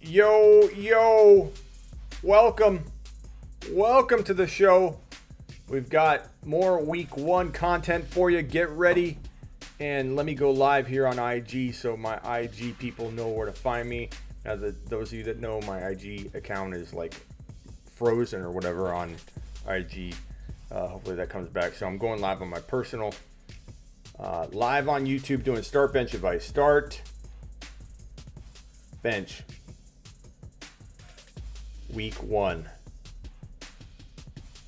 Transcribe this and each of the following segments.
Yo, welcome to the show. We've got more week one content for you. Get ready, and let me go live here on IG so my IG people know where to find me. Now, those of you that know, my IG account is like frozen or whatever on IG. Hopefully that comes back. So I'm going live on my personal, live on YouTube, doing start bench advice. Start bench week one.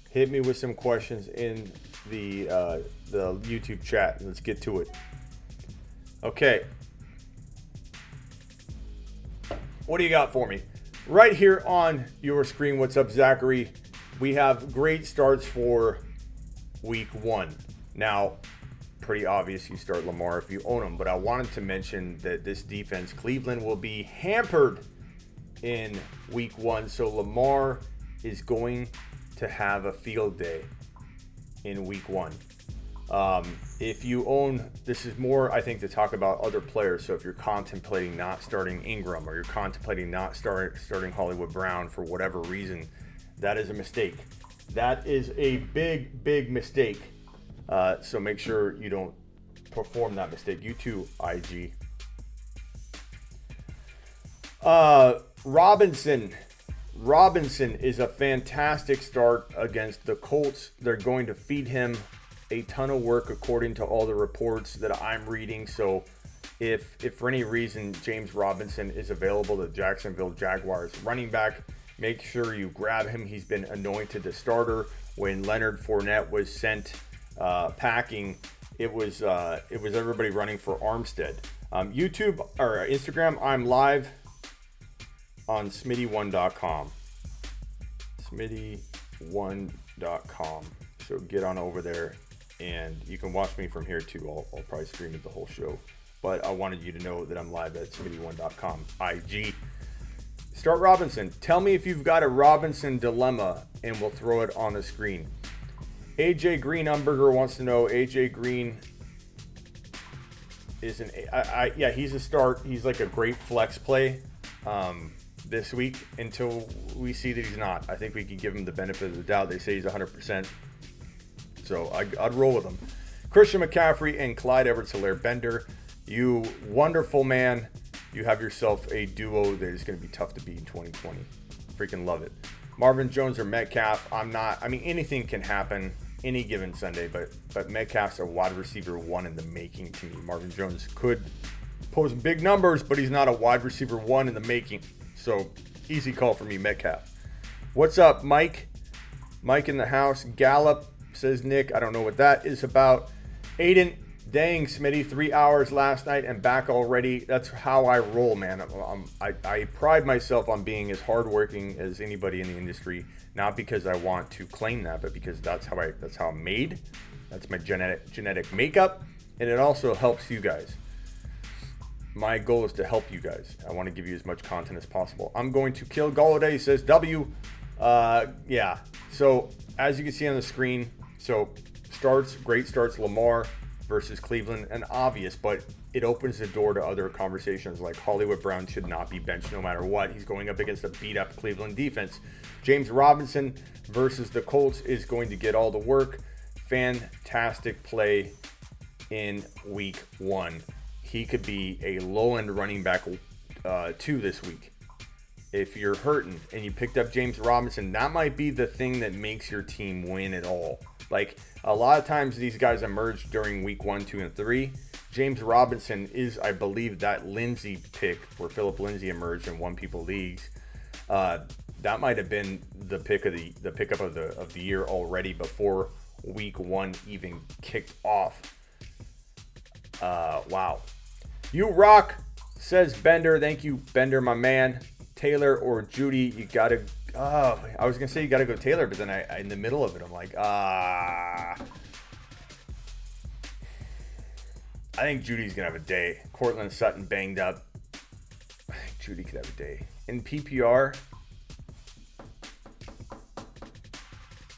Hit me with some questions in the YouTube chat. Let's get to it. Okay. What do you got for me? Right here on your screen, what's up, Zachary? We have great starts for week one. Now, pretty obvious you start Lamar if you own him, but I wanted to mention that this defense, Cleveland, will be hampered in week one. So Lamar is going to have a field day in week one. If you own, this is more, I think, to talk about other players. So if you're contemplating not starting Ingram, or you're contemplating not starting Hollywood Brown for whatever reason, that is a mistake. That is a big mistake. So make sure you don't perform that mistake. You too, IG. Robinson is a fantastic start against the Colts. They're going to feed him a ton of work according to all the reports that I'm reading. So if for any reason James Robinson is available, the Jacksonville Jaguars running back, make sure you grab him. He's been anointed the starter. When Leonard Fournette was sent packing, it was everybody running for Armstead. YouTube or Instagram, I'm live on Smitty1.com. Smitty1.com. So get on over there, and you can watch me from here too. I'll probably stream it the whole show, but I wanted you to know that I'm live at Smitty1.com. IG. Start Robinson. Tell me if you've got a Robinson dilemma, and we'll throw it on the screen. AJ Green Umberger wants to know. AJ Green is he's a start. He's like a great flex play this week until we see that he's not. I think we can give him the benefit of the doubt. They say he's 100%. So I'd roll with him. Christian McCaffrey and Clyde Edwards-Helaire Bender. You wonderful man. You have yourself a duo that is going to be tough to beat in 2020. Freaking love it. Marvin Jones or Metcalf. Anything can happen any given Sunday, but Metcalf's a wide receiver one in the making to me. Marvin Jones could post big numbers, but he's not a wide receiver one in the making. So easy call for me, Metcalf. What's up, Mike? Mike in the house. Gallup, says Nick. I don't know what that is about. Aiden, dang, Smitty, 3 hours last night and back already. That's how I roll, man. I pride myself on being as hardworking as anybody in the industry. Not because I want to claim that, but because that's how I'm made. That's my genetic makeup, and it also helps you guys. My goal is to help you guys. I want to give you as much content as possible. I'm going to kill Golladay, says W. Yeah. So as you can see on the screen, so great starts, Lamar versus Cleveland, and obvious, but it opens the door to other conversations like Hollywood Brown should not be benched no matter what. He's going up against a beat-up Cleveland defense. James Robinson versus the Colts is going to get all the work. Fantastic play in week one. He could be a low-end running back 2 this week. If you're hurting and you picked up James Robinson, that might be the thing that makes your team win at all. Like, a lot of times these guys emerge during week 1, 2, and 3. James Robinson is, I believe, that Lindsey pick where Philip Lindsay emerged in one people leagues. That might have been the pickup of the year already before week 1 even kicked off. Wow. You rock, says Bender. Thank you, Bender, my man. Taylor or Judy, you gotta. I was gonna say you gotta go Taylor, but then I in the middle of it, I'm like, I think Judy's gonna have a day. Cortland Sutton banged up. I think Judy could have a day. In PPR,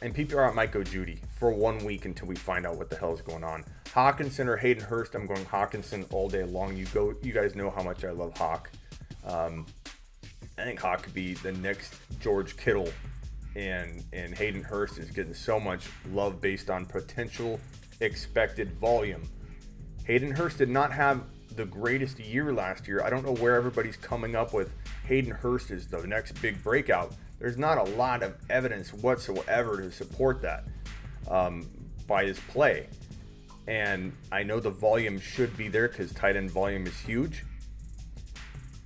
I might go Judy for 1 week until we find out what the hell is going on. Hawkinson or Hayden Hurst, I'm going Hawkinson all day long. You guys know how much I love Hawk. I think Hawk could be the next George Kittle, and Hayden Hurst is getting so much love based on potential expected volume. Hayden Hurst did not have the greatest year last year. I don't know where everybody's coming up with Hayden Hurst is the next big breakout. There's not a lot of evidence whatsoever to support that by his play. And I know the volume should be there because tight end volume is huge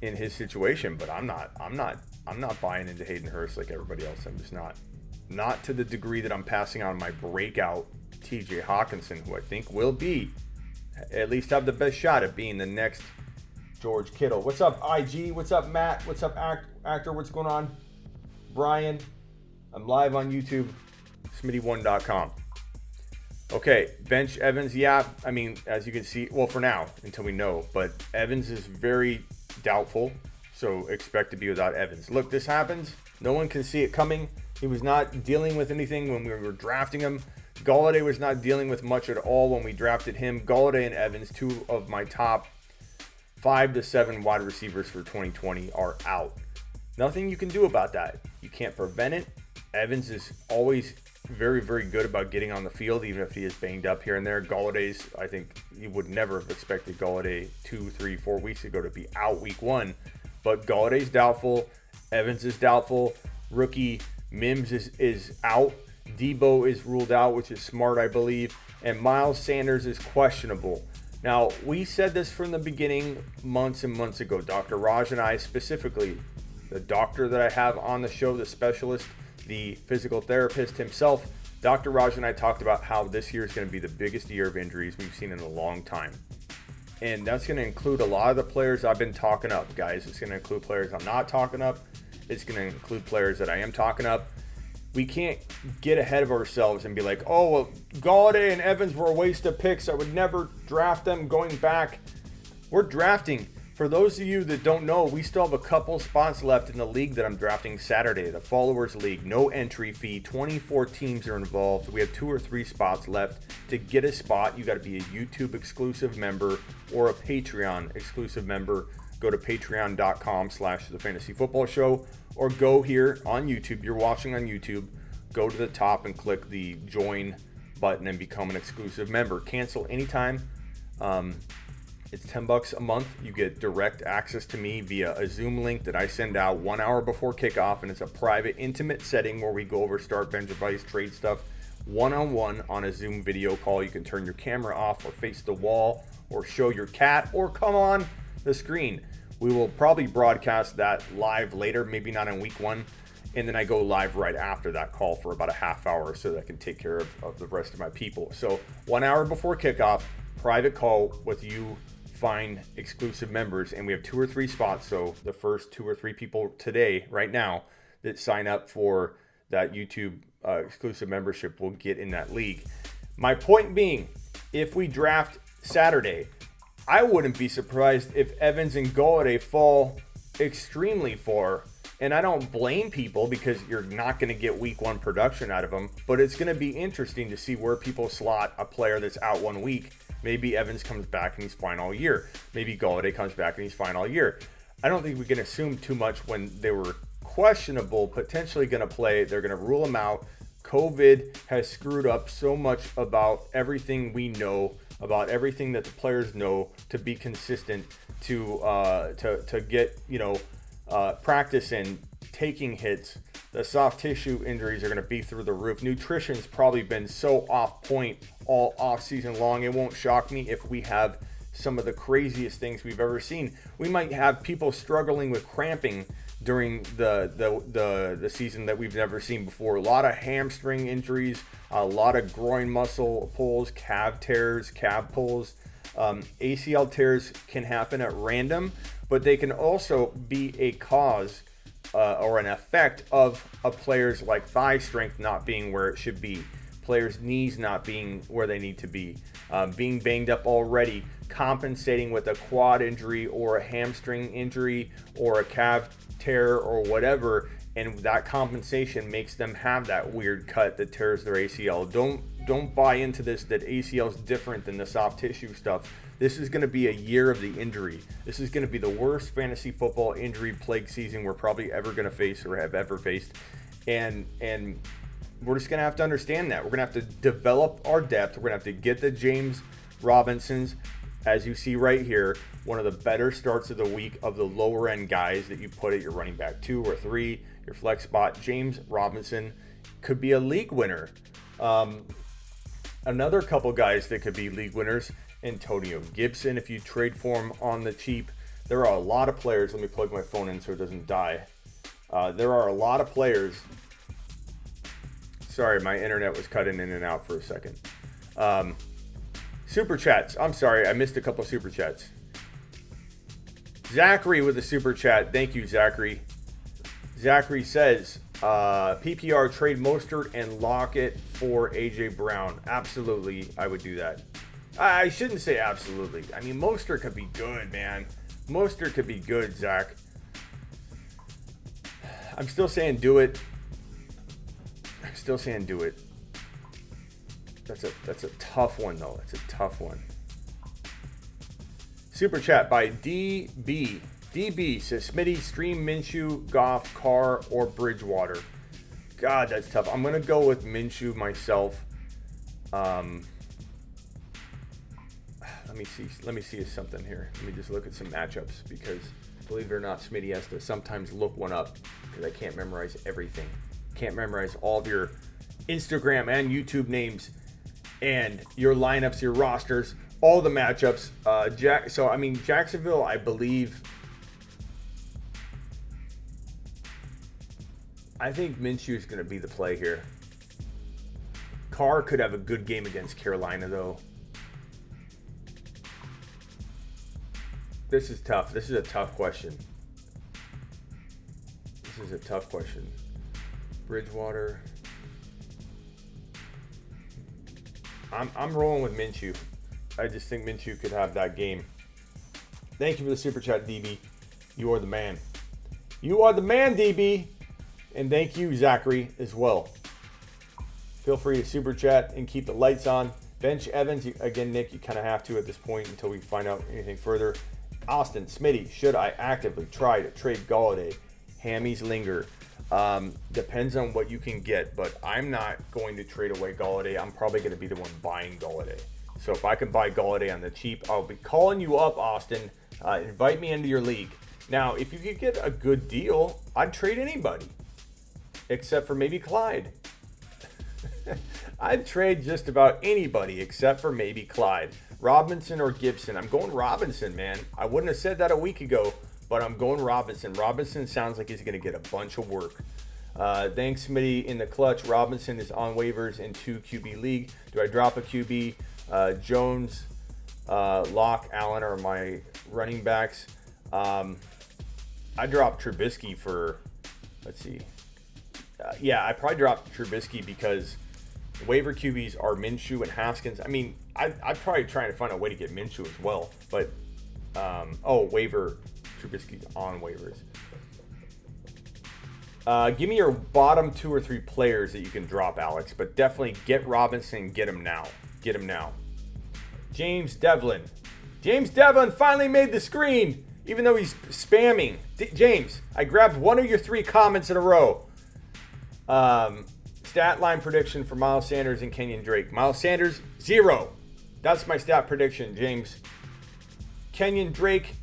in his situation, but I'm not buying into Hayden Hurst like everybody else. I'm just not to the degree that I'm passing on my breakout TJ Hawkinson, who I think will be at least have the best shot at being the next George Kittle. What's up, IG? What's up, Matt? What's up, Actor? What's going on? Brian? I'm live on YouTube, Smitty1.com. Okay, bench Evans. Yeah, I mean, as you can see, well, for now, until we know, but Evans is very doubtful, so expect to be without Evans. Look, this happens. No one can see it coming. He was not dealing with anything when we were drafting him. Golladay was not dealing with much at all when we drafted him. Golladay and Evans, two of my top 5 to 7 wide receivers for 2020, are out. Nothing you can do about that. You can't prevent it. Evans is always very, very good about getting on the field, even if he is banged up here and there. Galladay's, I think you would never have expected Golladay 2, 3, 4 weeks ago to be out week 1. But Galladay's doubtful. Evans is doubtful. Rookie Mims is out. Debo is ruled out, which is smart, I believe. And Miles Sanders is questionable. Now, we said this from the beginning months and months ago. Dr. Raj and I specifically, the doctor that I have on the show, the specialist, the physical therapist himself, Dr. Raj and I talked about how this year is going to be the biggest year of injuries we've seen in a long time. And that's going to include a lot of the players I've been talking up, guys. It's going to include players I'm not talking up. It's going to include players that I am talking up. We can't get ahead of ourselves and be like, oh, well, Golladay and Evans were a waste of picks. I would never draft them going back. We're drafting. For those of you that don't know, we still have a couple spots left in the league that I'm drafting Saturday, the Followers League. No entry fee. 24 teams are involved. We have 2 or 3 spots left. To get a spot, you got to be a YouTube exclusive member or a Patreon exclusive member. Go to patreon.com/thefantasyfootballshow or go here on YouTube. You're watching on YouTube. Go to the top and click the join button and become an exclusive member. Cancel anytime. It's $10 a month. You get direct access to me via a Zoom link that I send out 1 hour before kickoff, and it's a private, intimate setting where we go over start, bench advice, trade stuff, one-on-one on a Zoom video call. You can turn your camera off or face the wall or show your cat or come on the screen. We will probably broadcast that live later, maybe not in week 1, and then I go live right after that call for about a half hour so that I can take care of the rest of my people. So 1 hour before kickoff, private call with you fine exclusive members, and we have 2 or 3 spots. So the first 2 or 3 people today, right now, that sign up for that YouTube exclusive membership will get in that league. My point being, if we draft Saturday, I wouldn't be surprised if Evans and Golladay fall extremely far. And I don't blame people because you're not going to get week 1 production out of them. But it's going to be interesting to see where people slot a player that's out 1 week. Maybe Evans comes back and he's fine all year. Maybe Golladay comes back and he's fine all year. I don't think we can assume too much when they were questionable, potentially going to play. They're going to rule them out. COVID has screwed up so much about everything we know, about everything that the players know, to be consistent, to get practice in, taking hits. The soft tissue injuries are going to be through the roof. Nutrition's probably been so off point all off season long. It won't shock me if we have some of the craziest things we've ever seen. We might have people struggling with cramping during the season that we've never seen before. A lot of hamstring injuries, a lot of groin muscle pulls, calf tears, calf pulls. ACL tears can happen at random, but they can also be a cause or an effect of a player's like thigh strength not being where it should be, players' knees not being where they need to be, being banged up already, compensating with a quad injury or a hamstring injury or a calf tear or whatever, and that compensation makes them have that weird cut that tears their ACL. Don't buy into this that ACL is different than the soft tissue stuff. This is going to be a year of the injury. This is going to be the worst fantasy football injury plague season we're probably ever going to face or have ever faced. And we're just going to have to understand that. We're going to have to develop our depth. We're going to have to get the James Robinsons, as you see right here, one of the better starts of the week of the lower end guys that you put at your running back 2 or 3, your flex spot. James Robinson could be a league winner. Another couple guys that could be league winners, Antonio Gibson, if you trade for him on the cheap. There are a lot of players. Let me plug my phone in so it doesn't die. There are a lot of players. Sorry, my internet was cutting in and out for a second. Super chats. I'm sorry, I missed a couple super chats. Zachary with a super chat. Thank you, Zachary. Zachary says, PPR trade Mostert and Lockett for AJ Brown. Absolutely, I would do that. I shouldn't say absolutely. I mean, Mostert could be good, man. Mostert could be good, Zach. I'm still saying do it. That's a tough one, though. It's a tough one. Super chat by DB. DB says, Smitty, stream Minshew, Goff, Carr, or Bridgewater. God, that's tough. I'm going to go with Minshew myself. Let me see something here. Let me just look at some matchups because, believe it or not, Smitty has to sometimes look one up because I can't memorize everything. Can't memorize all of your Instagram and YouTube names and your lineups, your rosters, all the matchups. Jacksonville, I believe. I think Minshew is going to be the play here. Carr could have a good game against Carolina, though. This is tough. This is a tough question. Bridgewater. I'm rolling with Minshew. I just think Minshew could have that game. Thank you for the super chat, DB. You are the man. You are the man, DB. And thank you, Zachary, as well. Feel free to super chat and keep the lights on. Bench Evans, again, Nick, you kind of have to at this point until we find out anything further. Austin, Smitty, should I actively try to trade Galladay? Hammies linger. Depends on what you can get, but I'm not going to trade away Galladay. I'm probably going to be the one buying Galladay. So if I can buy Galladay on the cheap, I'll be calling you up, Austin. Invite me into your league. Now, if you could get a good deal, I'd trade anybody, except for maybe Clyde. I'd trade just about anybody except for maybe Clyde. Robinson or Gibson. I'm going Robinson, man. I wouldn't have said that a week ago, but I'm going Robinson. Robinson sounds like he's going to get a bunch of work. Thanks, Smitty, in the clutch. Robinson is on waivers in 2 QB league. Do I drop a QB? Jones, Locke, Allen are my running backs. I dropped Trubisky for, let's see. I probably dropped Trubisky because waiver QBs are Minshew and Haskins. I mean, I'd probably try to find a way to get Minshew as well. But, waiver, Trubisky's on waivers. Give me your bottom 2 or 3 players that you can drop, Alex. But definitely get Robinson. Get him now. James Devlin. James Devlin finally made the screen, even though he's spamming. James, I grabbed one of your 3 comments in a row. Stat line prediction for Miles Sanders and Kenyon Drake. Miles Sanders, 0. That's my stat prediction, James. Kenyon Drake,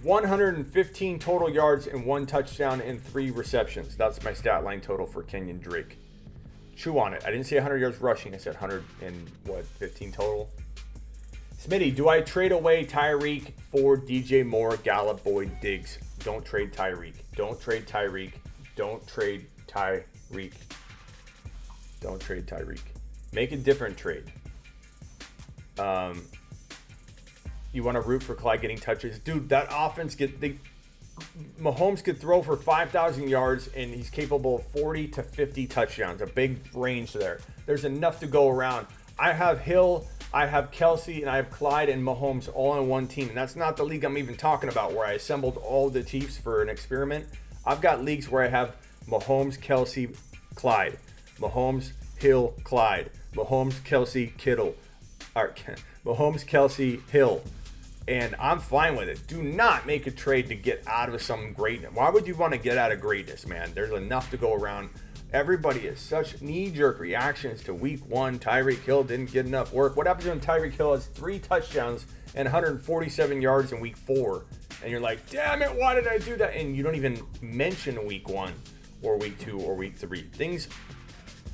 115 total yards and 1 touchdown and 3 receptions. That's my stat line total for Kenyon Drake. Chew on it. I didn't say 100 yards rushing. I said 15 total. Smitty, do I trade away Tyreek for DJ Moore, Gallup, Boyd, Diggs? Don't trade Tyreek. Don't trade Tyreek. Make a different trade. You want to root for Clyde getting touches? Dude, that offense Mahomes could throw for 5,000 yards, and he's capable of 40 to 50 touchdowns. A big range there. There's enough to go around. I have Hill, I have Kelsey, and I have Clyde and Mahomes all on one team. And that's not the league I'm even talking about where I assembled all the Chiefs for an experiment. I've got leagues where I have Mahomes, Kelsey, Clyde. Mahomes, Hill, Clyde. Mahomes, Kelsey, Kittle. All right, Mahomes, Kelsey, Hill. And I'm fine with it. Do not make a trade to get out of some greatness. Why would you want to get out of greatness, man? There's enough to go around. Everybody has such knee-jerk reactions to week 1. Tyreek Hill didn't get enough work. What happens when Tyreek Hill has 3 touchdowns and 147 yards in week 4? And you're like, damn it, why did I do that? And you don't even mention week 1 or week 2 or week 3. Things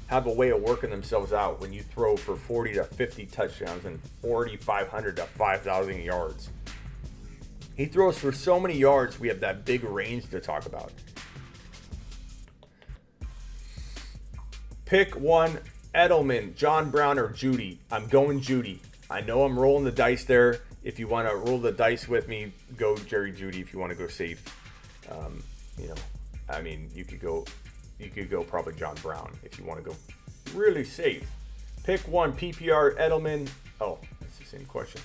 have a way of working themselves out when you throw for 40 to 50 touchdowns and 4,500 to 5,000 yards. He throws for so many yards, we have that big range to talk about. Pick one, Edelman, John Brown, or Judy. I'm going Judy. I know I'm rolling the dice there. If you want to roll the dice with me, go Jerry Judy. If you want to go safe, you could go probably John Brown if you want to go really safe. Pick one, PPR, Edelman. Oh, that's the same question.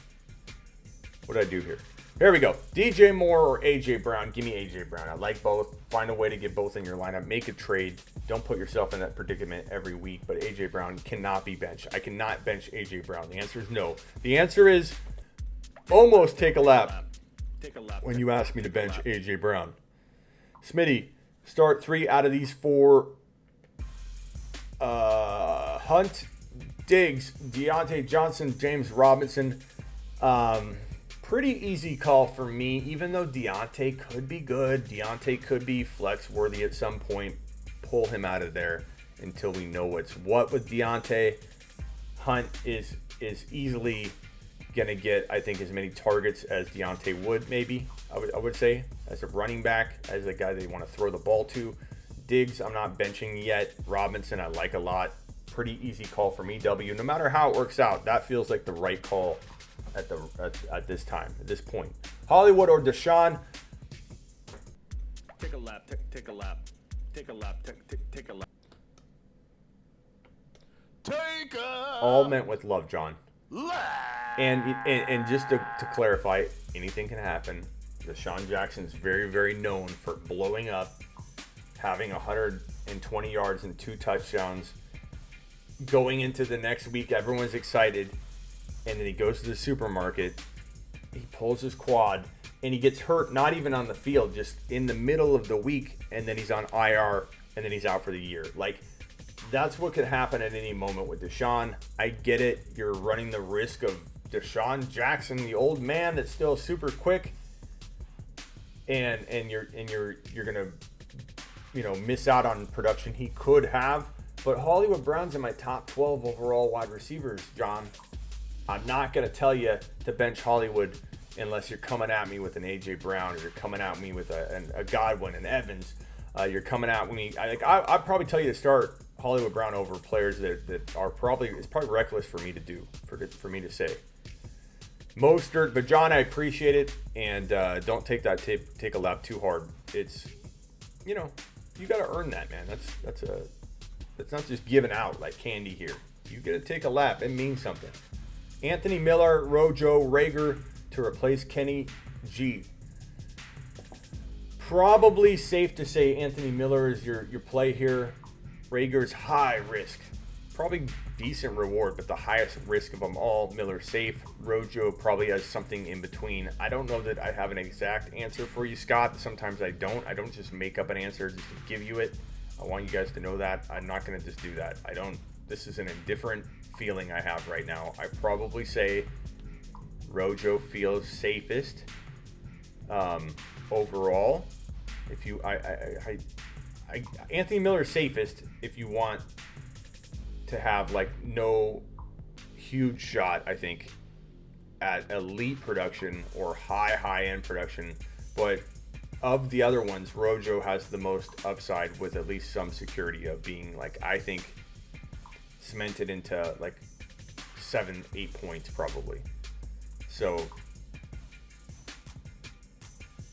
What did I do here? Here we go. DJ Moore or AJ Brown. Give me AJ Brown. I like both. Find a way to get both in your lineup. Make a trade. Don't put yourself in that predicament every week. But AJ Brown cannot be benched. I cannot bench AJ Brown. The answer is no. The answer is almost take a lap. When you ask me to bench AJ Brown. Smitty, start 3 out of these 4. Hunt, Diggs, Deontay Johnson, James Robinson. Pretty easy call for me, even though Deontay could be good. Deontay could be flex worthy at some point. Pull him out of there until we know what's what with Deontay. Hunt is easily going to get, I think, as many targets as Deontay would, maybe, I would say, as a running back, as a guy they want to throw the ball to. Diggs, I'm not benching yet. Robinson, I like a lot. Pretty easy call for me, W. No matter how it works out, that feels like the right call at this time, at this point. Hollywood or Deshaun? Take a lap, take a lap, take a lap, take a lap. Take a All meant with love, John. lap. And just to clarify, anything can happen. Deshaun Jackson's very, very known for blowing up, having 120 yards and 2 touchdowns. Going into the next week, everyone's excited. And then he goes to the supermarket, he pulls his quad, and he gets hurt, not even on the field, just in the middle of the week, and then he's on IR, and then he's out for the year. Like, that's what could happen at any moment with Deshaun. I get it. You're running the risk of Deshaun Jackson, the old man that's still super quick, and you're gonna, miss out on production he could have. But Hollywood Brown's in my top 12 overall wide receivers, John. I'm not going to tell you to bench Hollywood unless you're coming at me with an A.J. Brown or you're coming at me with a Godwin and Evans. You're coming at me. I'd probably tell you to start Hollywood Brown over players that are probably reckless for me to do, for me to say. Mostert, but John, I appreciate it. And don't take that take a lap too hard. It's, you got to earn that, man. That's not just given out like candy here. You got to take a lap. It means something. Anthony Miller, Rojo, Rager to replace Kenny G. Probably safe to say Anthony Miller is your play here. Rager's high risk. Probably decent reward, but the highest risk of them all. Miller safe. Rojo probably has something in between. I don't know that I have an exact answer for you, Scott. Sometimes I don't. I don't just make up an answer just to give you it. I want you guys to know that. I'm not going to just do that. This is an indifferent feeling I have right now. I probably say Rojo feels safest overall. If you, Anthony Miller safest if you want to have like no huge shot, I think, at elite production or high end production. But of the other ones, Rojo has the most upside with at least some security of being, like, I think, cemented into like 7-8 points probably. So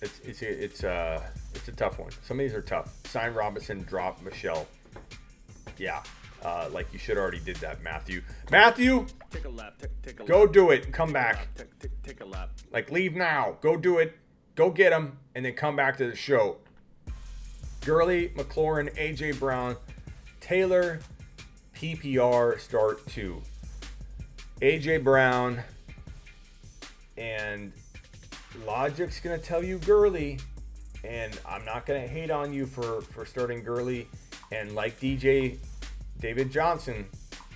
it's a tough one. Some of these are tough. Sign Robinson, drop Michelle. Yeah, like you should already did that, Matthew. Take a lap. Take a Go lap. do it and come back. Take a lap. Like, leave now. Go do it. Go get him and then come back to the show. Gurley, McLaurin, AJ Brown, Taylor, PPR start 2. A.J. Brown, and logic's going to tell you Gurley, and I'm not going to hate on you for starting Gurley. And like David Johnson,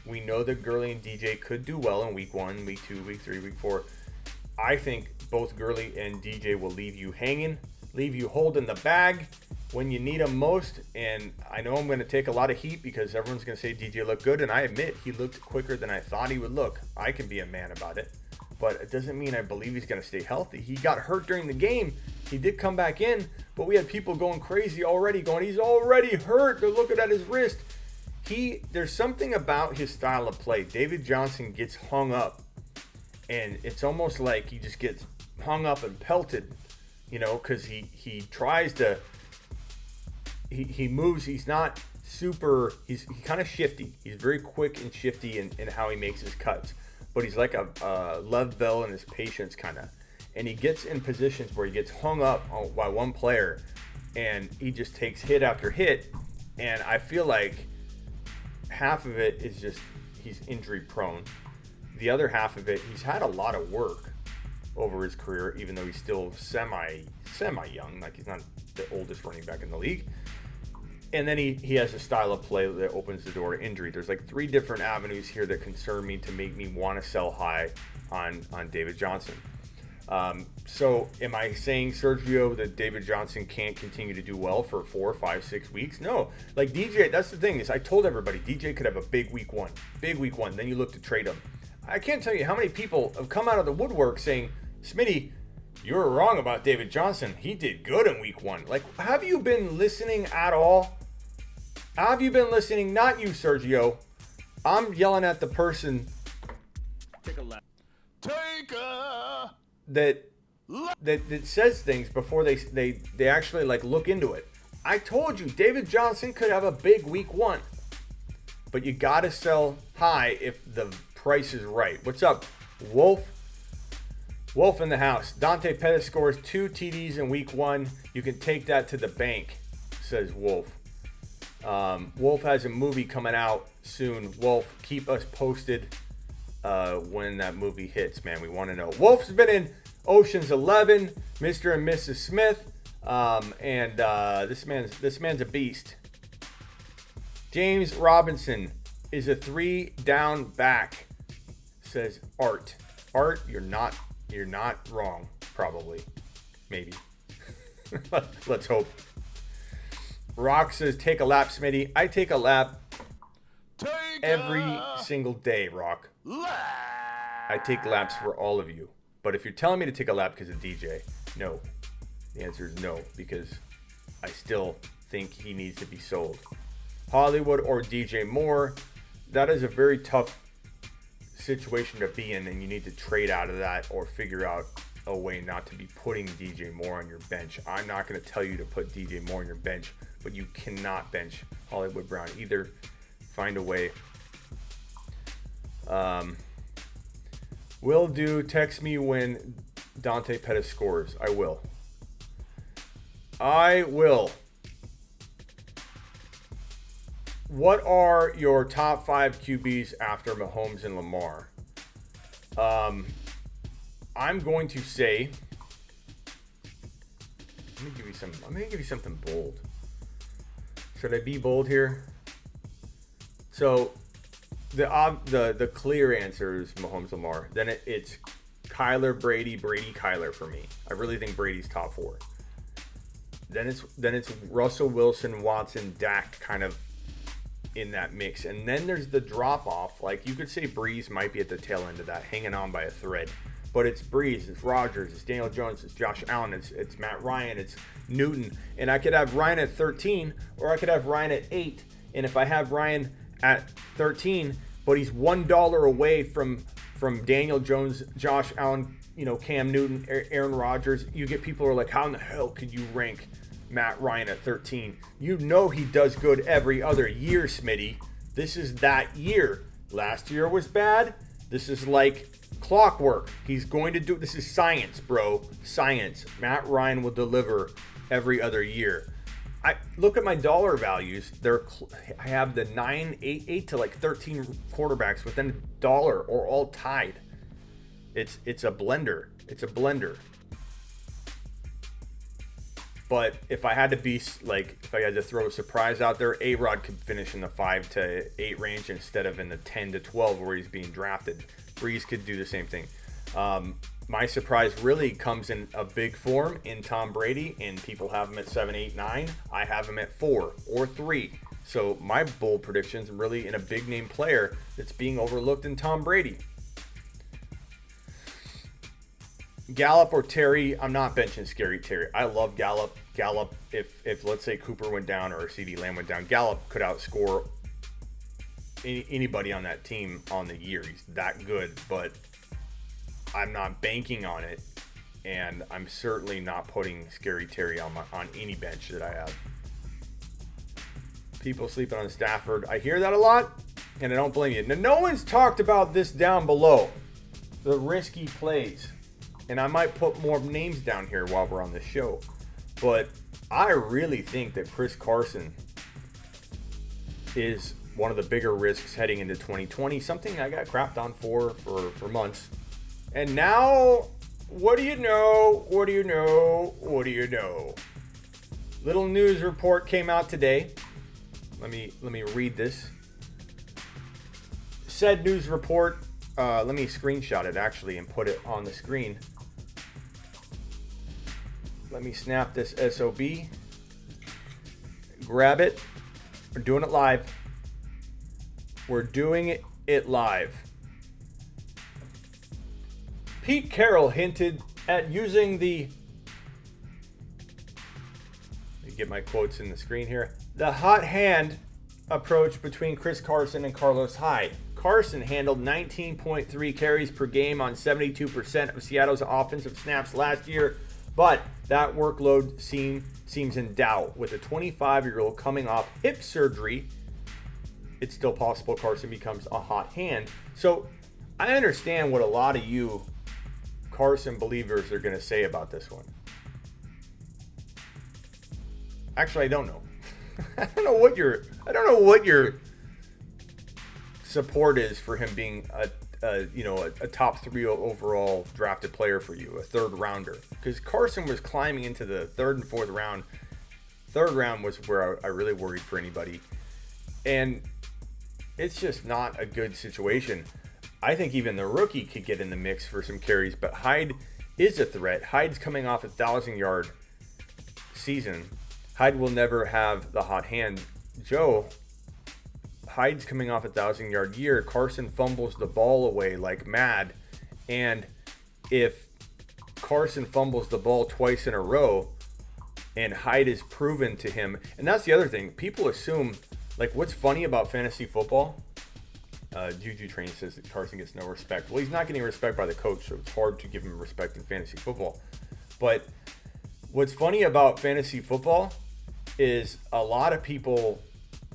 we know that Gurley and DJ could do well in week 1, week 2, week 3, week 4. I think both Gurley and DJ will leave you hanging, leave you holding the bag when you need him most. And I know I'm going to take a lot of heat because everyone's going to say DJ looked good, and I admit he looked quicker than I thought he would look. I can be a man about it, but it doesn't mean I believe he's going to stay healthy. He got hurt during the game. He did come back in, but we had people going crazy already, going, he's already hurt. They're looking at his wrist. There's something about his style of play. David Johnson gets hung up, and it's almost like he just gets hung up and pelted, because he tries to, he moves. He's not super, he's kind of shifty. He's very quick and shifty in how he makes his cuts, but he's like a Lev Bell in his patience kind of, and he gets in positions where he gets hung up by one player, and he just takes hit after hit, and I feel like half of it is just he's injury prone. The other half of it, he's had a lot of work over his career, even though he's still semi young. Like, he's not the oldest running back in the league. And then he has a style of play that opens the door to injury. There's like 3 different avenues here that concern me to make me want to sell high on David Johnson. So am I saying, Sergio, that David Johnson can't continue to do well for 4, 5, 6 weeks? No. Like DJ, that's the thing, is I told everybody DJ could have a big week 1. Then you look to trade him. I can't tell you how many people have come out of the woodwork saying, Smitty, you were wrong about David Johnson. He did good in week 1. Like, have you been listening at all? Have you been listening? Not you, Sergio. I'm yelling at the person Take a lap. that says things before they actually like look into it. I told you David Johnson could have a big week 1, but you gotta sell high if the price is right. What's up, Wolf in the house? Dante Pettis scores 2 TDs in week 1. You can take that to the bank, says Wolf. Wolf has a movie coming out soon. Wolf, keep us posted when that movie hits, man. We want to know. Wolf's been in Ocean's 11, Mr. and Mrs. Smith, and this man's a beast. James Robinson is a 3-down back, says Art. Art, you're not wrong, probably, maybe. Let's hope. Rock says, take a lap, Smitty. I take a lap every single day, Rock. I take laps for all of you. But if you're telling me to take a lap because of DJ, no. The answer is no, because I still think he needs to be sold. Hollywood or DJ Moore, that is a very tough situation to be in, and you need to trade out of that or figure out a way not to be putting DJ Moore on your bench. I'm not going to tell you to put DJ Moore on your bench, but you cannot bench Hollywood Brown either. Find a way. Will do. Text me when Dante Pettis scores. I will. What are your top 5 QBs after Mahomes and Lamar? I'm going to say, I'm gonna give you something bold. Should I be bold here? So the clear answer is Mahomes, Lamar. Then it's Kyler, Brady, Kyler for me. I really think Brady's top 4. Then it's Russell Wilson, Watson, Dak kind of in that mix. And then there's the drop off. Like, you could say Breeze might be at the tail end of that, hanging on by a thread. But it's Breeze, it's Rodgers, it's Daniel Jones, it's Josh Allen, it's Matt Ryan, it's Newton. And I could have Ryan at 13, or I could have Ryan at 8. And if I have Ryan at 13, but he's $1 away from Daniel Jones, Josh Allen, Cam Newton, Aaron Rodgers, you get people who are like, how in the hell could you rank Matt Ryan at 13? You know he does good every other year, Smitty. This is that year. Last year was bad. This is like clockwork. He's going to do, this is science, bro. Science. Matt Ryan will deliver every other year. I look at my dollar values. I have the 8 to like 13 quarterbacks within $1 or all tied. It's a blender. It's a blender. But if I had to be like, if I had to throw a surprise out there, A-Rod could finish in the 5 to 8 range instead of in the 10 to 12 where he's being drafted. Breeze could do the same thing. My surprise really comes in a big form in Tom Brady, and people have him at 7, 8, 9. I have him at 4 or 3. So my bold predictions really in a big name player that's being overlooked in Tom Brady. Gallup or Terry, I'm not benching Scary Terry. I love Gallup. Gallup, if let's say Cooper went down or CeeDee Lamb went down, Gallup could outscore anybody on that team on the year. He's that good, but I'm not banking on it, and I'm certainly not putting Scary Terry on any bench that I have. People sleeping on Stafford. I hear that a lot, and I don't blame you. Now, no one's talked about this down below, the risky plays. And I might put more names down here while we're on the show. But I really think that Chris Carson is one of the bigger risks heading into 2020. Something I got crapped on for months. And now, what do you know? What do you know? What do you know? Little news report came out today. Let me read this. Said news report. Let me screenshot it actually and put it on the screen. Let me snap this SOB. Grab it. We're doing it live. We're doing it live. Pete Carroll hinted at using the, let me get my quotes in the screen here, the hot hand approach between Chris Carson and Carlos Hyde. Carson handled 19.3 carries per game on 72% of Seattle's offensive snaps last year, but that workload seems in doubt. With a 25-year-old coming off hip surgery, it's still possible Carson becomes a hot hand. So I understand what a lot of you Carson believers are going to say about this one. Actually, I don't know. I don't know what your support is for him being a top 3 overall drafted player for you, a third rounder. Because Carson was climbing into the 3rd and 4th round. 3rd round was where I really worried for anybody. And it's just not a good situation. I think even the rookie could get in the mix for some carries, but Hyde is a threat. Hyde's coming off a 1,000-yard season. Hyde will never have the hot hand. Joe, Hyde's coming off a 1,000-yard year. Carson fumbles the ball away like mad. And if Carson fumbles the ball twice in a row and Hyde is proven to him, and that's the other thing. People assume, like, what's funny about fantasy football? Juju Train says that Carson gets no respect. Well, he's not getting respect by the coach, so it's hard to give him respect in fantasy football. But what's funny about fantasy football is a lot of people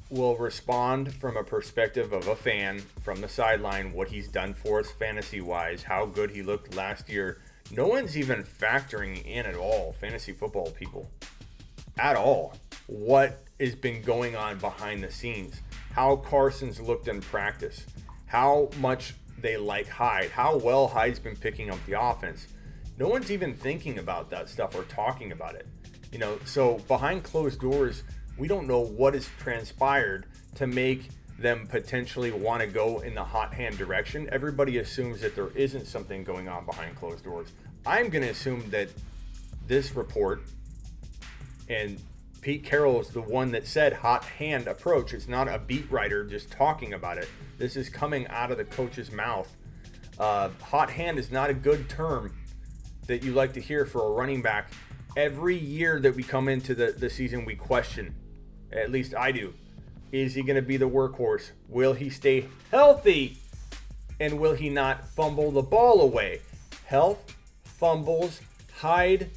will respond from a perspective of a fan from the sideline, what he's done for us fantasy-wise, how good he looked last year. No one's even factoring in at all, fantasy football people, at all, what has been going on behind the scenes, how Carson's looked in practice, how much they like Hyde, how well Hyde's been picking up the offense. No one's even thinking about that stuff or talking about it. So behind closed doors, we don't know what has transpired to make them potentially want to go in the hot hand direction. Everybody assumes that there isn't something going on behind closed doors. I'm going to assume that this report, and Pete Carroll is the one that said hot hand approach. It's not a beat writer just talking about it. This is coming out of the coach's mouth. Hot hand is not a good term that you like to hear for a running back. Every year that we come into the season, we question, at least I do, is he going to be the workhorse? Will he stay healthy? And will he not fumble the ball away? Health, fumbles, Hyde.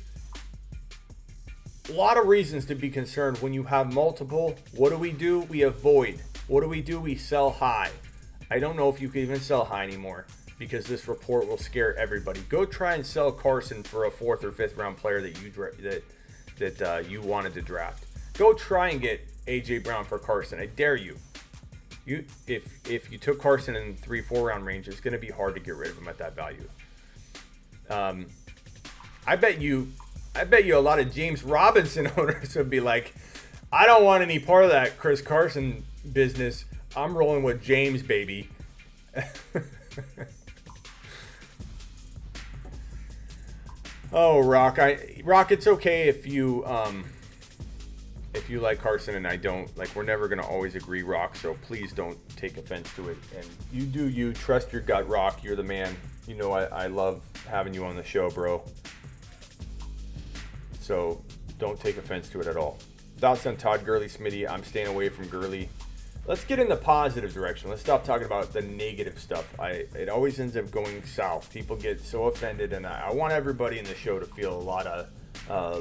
A lot of reasons to be concerned when you have multiple. What do? We avoid. What do? We sell high. I don't know if you can even sell high anymore because this report will scare everybody. Go try and sell Carson for a 4th or 5th round player that you wanted to draft. Go try and get A.J. Brown for Carson. I dare you. If you took Carson in 3-4 round range, it's going to be hard to get rid of him at that value. I bet you a lot of James Robinson owners would be like, I don't want any part of that Chris Carson business. I'm rolling with James, baby. Oh, Rock, it's okay if you like Carson and I don't. Like, we're never gonna always agree, Rock. So please don't take offense to it. And you do you. Trust your gut, Rock. You're the man. You know I love having you on the show, bro. So don't take offense to it at all. Thoughts on Todd Gurley, Smitty? I'm staying away from Gurley. Let's get in the positive direction. Let's stop talking about the negative stuff. It always ends up going south. People get so offended, and I want everybody in the show to feel a lot of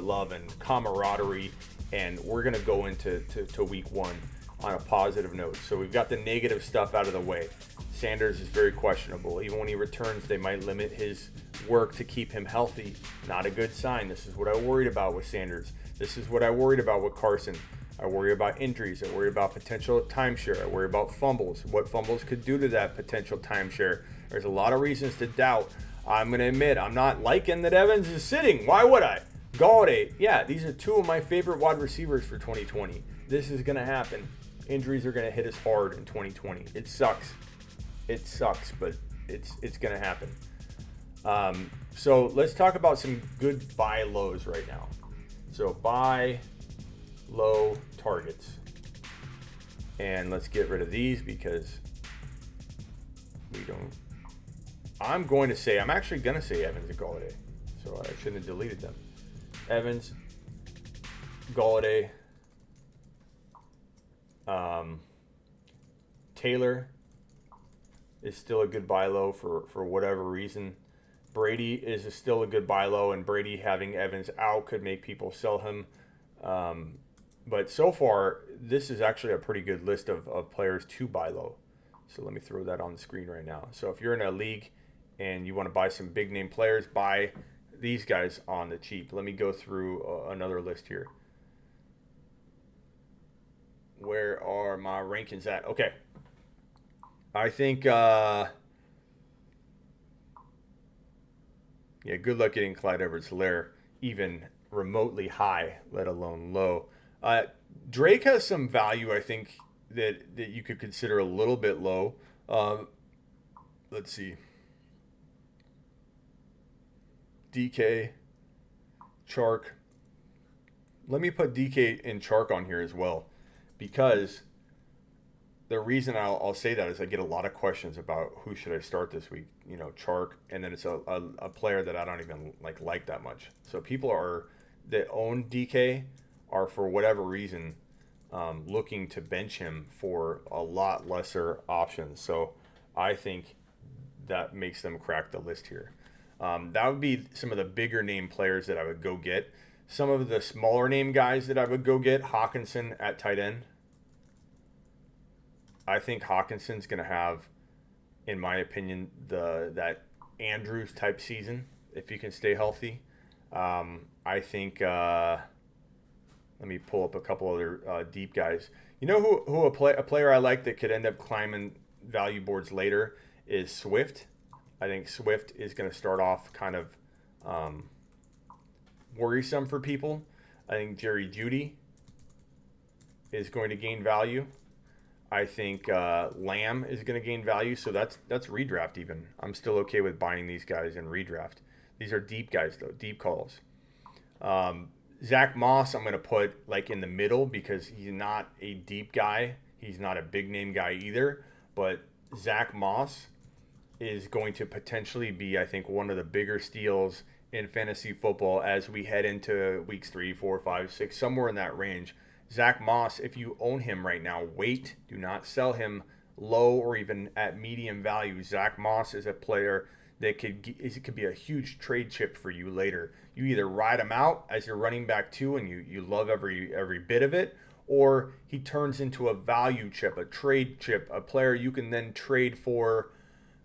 love and camaraderie. And we're going to go into week 1 on a positive note. So we've got the negative stuff out of the way. Sanders is very questionable. Even when he returns, they might limit his work to keep him healthy. Not a good sign. This is what I worried about with Sanders. This is what I worried about with Carson. I worry about injuries. I worry about potential timeshare. I worry about fumbles. What fumbles could do to that potential timeshare. There's a lot of reasons to doubt. I'm going to admit, I'm not liking that Evans is sitting. Why would I? Galladay, yeah, these are 2 of my favorite wide receivers for 2020. This is going to happen. Injuries are going to hit us hard in 2020. It sucks. It sucks, but it's going to happen. So let's talk about some good buy lows right now. So buy low targets. And let's get rid of these because we don't. I'm actually going to say Evans and Galladay. So I shouldn't have deleted them. Evans, Galladay, Taylor is still a good buy low for whatever reason. Brady is still a good buy low, and Brady having Evans out could make people sell him. But so far, this is actually a pretty good list of players to buy low. So let me throw that on the screen right now. So if you're in a league and you want to buy some big name players, buy these guys on the cheap. Let me go through another list here. Where are my rankings at? Okay. I think, yeah, good luck getting Clyde Edwards-Helaire even remotely high, let alone low. Drake has some value, I think, that you could consider a little bit low. Let's see. DK, Chark. Let me put DK and Chark on here as well, because the reason I'll say that is I get a lot of questions about who should I start this week. You know, Chark, and then it's a player that I don't even like that much. So people that own DK are, for whatever reason, looking to bench him for a lot lesser options. So I think that makes them crack the list here. That would be some of the bigger name players that I would go get. Some of the smaller name guys that I would go get, Hawkinson at tight end. I think Hawkinson's going to have, in my opinion, that Andrews type season if he can stay healthy. I think, let me pull up a couple other deep guys. You know who a player I like that could end up climbing value boards later is Swift. I think Swift is going to start off kind of worrisome for people. I think Jerry Jeudy is going to gain value. I think Lamb is going to gain value, so that's redraft even. I'm still okay with buying these guys in redraft. These are deep guys, though, deep calls. Zach Moss, I'm going to put in the middle because he's not a deep guy. He's not a big name guy either, but Zach Moss is going to potentially be, I think, one of the bigger steals in fantasy football as we head into weeks 3, 4, 5, 6, somewhere in that range. Zach Moss, if you own him right now, wait. Do not sell him low or even at medium value. Zach Moss is a player that could be a huge trade chip for you later. You either ride him out as your running back 2 and you love every bit of it, or he turns into a value chip, a trade chip, a player you can then trade for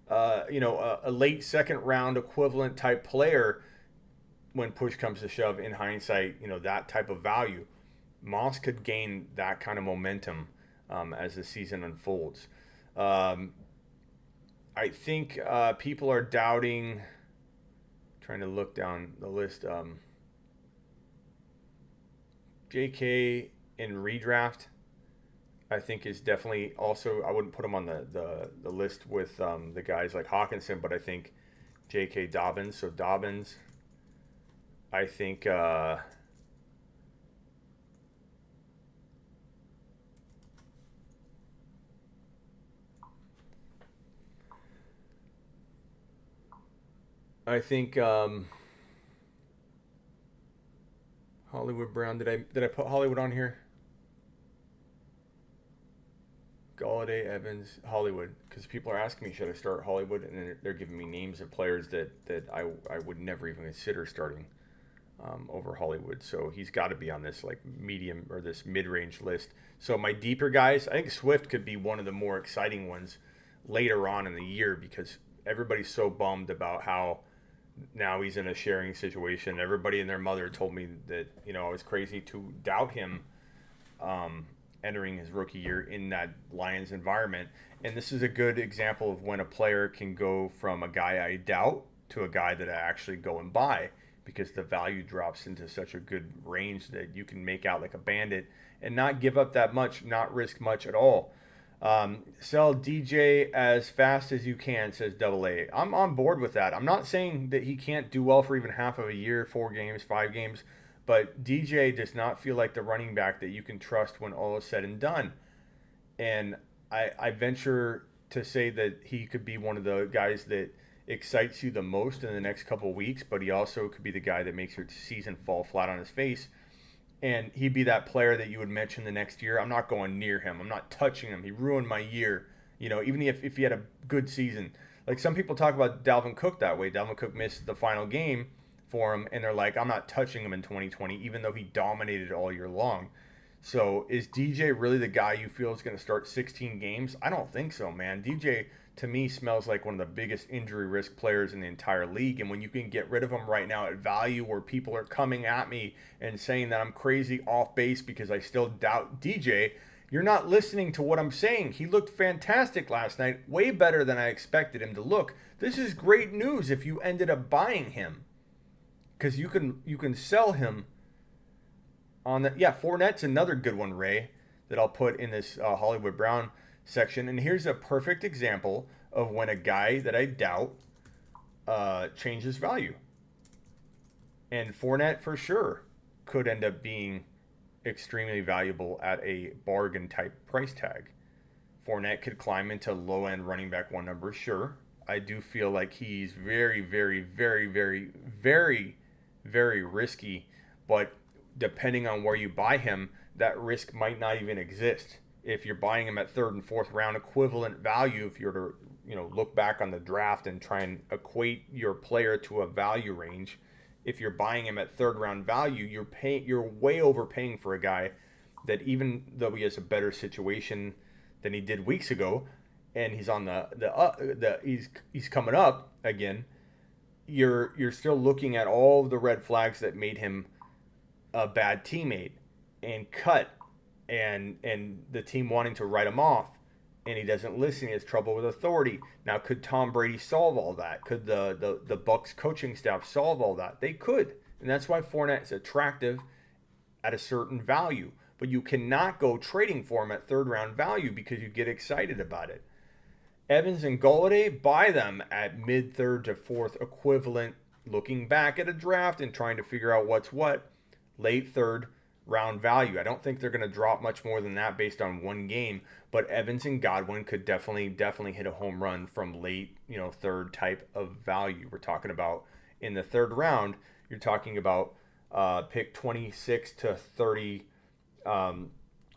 a late second round equivalent type player when push comes to shove. In hindsight, that type of value. Moss could gain that kind of momentum as the season unfolds. Um, I think people are doubting. Trying to look down the list. J.K. in redraft, I think is definitely also. I wouldn't put him on the list with the guys like Hawkinson, but I think J.K. Dobbins. So Dobbins, I think. I think Hollywood Brown. Did I put Hollywood on here? Galladay, Evans, Hollywood, because people are asking me should I start Hollywood, and then they're giving me names of players that I would never even consider starting over Hollywood. So he's got to be on this like medium or this mid-range list. So my deeper guys, I think Swift could be one of the more exciting ones later on in the year because everybody's so bummed about how now he's in a sharing situation. Everybody and their mother told me that I was crazy to doubt him entering his rookie year in that Lions environment. And this is a good example of when a player can go from a guy I doubt to a guy that I actually go and buy because the value drops into such a good range that you can make out like a bandit and not give up that much, not risk much at all. Sell DJ as fast as you can, says Double A. I'm on board with that. I'm not saying that he can't do well for even half of a year, 4 games, 5 games, but DJ does not feel like the running back that you can trust when all is said and done. And I venture to say that he could be one of the guys that excites you the most in the next couple of weeks, but he also could be the guy that makes your season fall flat on his face. And he'd be that player that you would mention the next year. I'm not going near him. I'm not touching him. He ruined my year. Even if he had a good season. Like some people talk about Dalvin Cook that way. Dalvin Cook missed the final game for him, and they're like, I'm not touching him in 2020, even though he dominated all year long. So is DJ really the guy you feel is going to start 16 games? I don't think so, man. DJ, to me, smells like one of the biggest injury risk players in the entire league. And when you can get rid of him right now at value where people are coming at me and saying that I'm crazy off base because I still doubt DJ, you're not listening to what I'm saying. He looked fantastic last night, way better than I expected him to look. This is great news if you ended up buying him because you can sell him on that. Yeah, Fournette's another good one, Ray, that I'll put in this Hollywood Brown section. And here's a perfect example of when a guy that I doubt changes value. And Fournette for sure could end up being extremely valuable at a bargain type price tag. Fournette could climb into low end running back one number, sure. I do feel like he's very, very, very, very, very, very risky, but depending on where you buy him, that risk might not even exist. If you're buying him at third and fourth round equivalent value, if you're to look back on the draft and try and equate your player to a value range, if you're buying him at third round value, you're way overpaying for a guy that even though he has a better situation than he did weeks ago, and he's on he's coming up again, you're still looking at all the red flags that made him a bad teammate and cut and the team wanting to write him off, and he doesn't listen. He has trouble with authority. Now, could Tom Brady solve all that? Could the Bucs coaching staff solve all that? They could, and that's why Fournette is attractive at a certain value. But you cannot go trading for him at third round value because you get excited about it. Evans and Galladay, buy them at mid third to fourth equivalent. Looking back at a draft and trying to figure out what's what, late third round value. I don't think they're going to drop much more than that based on one game, but Evans and Godwin could definitely hit a home run from late, third type of value. We're talking about in the third round, you're talking about pick 26 to 30,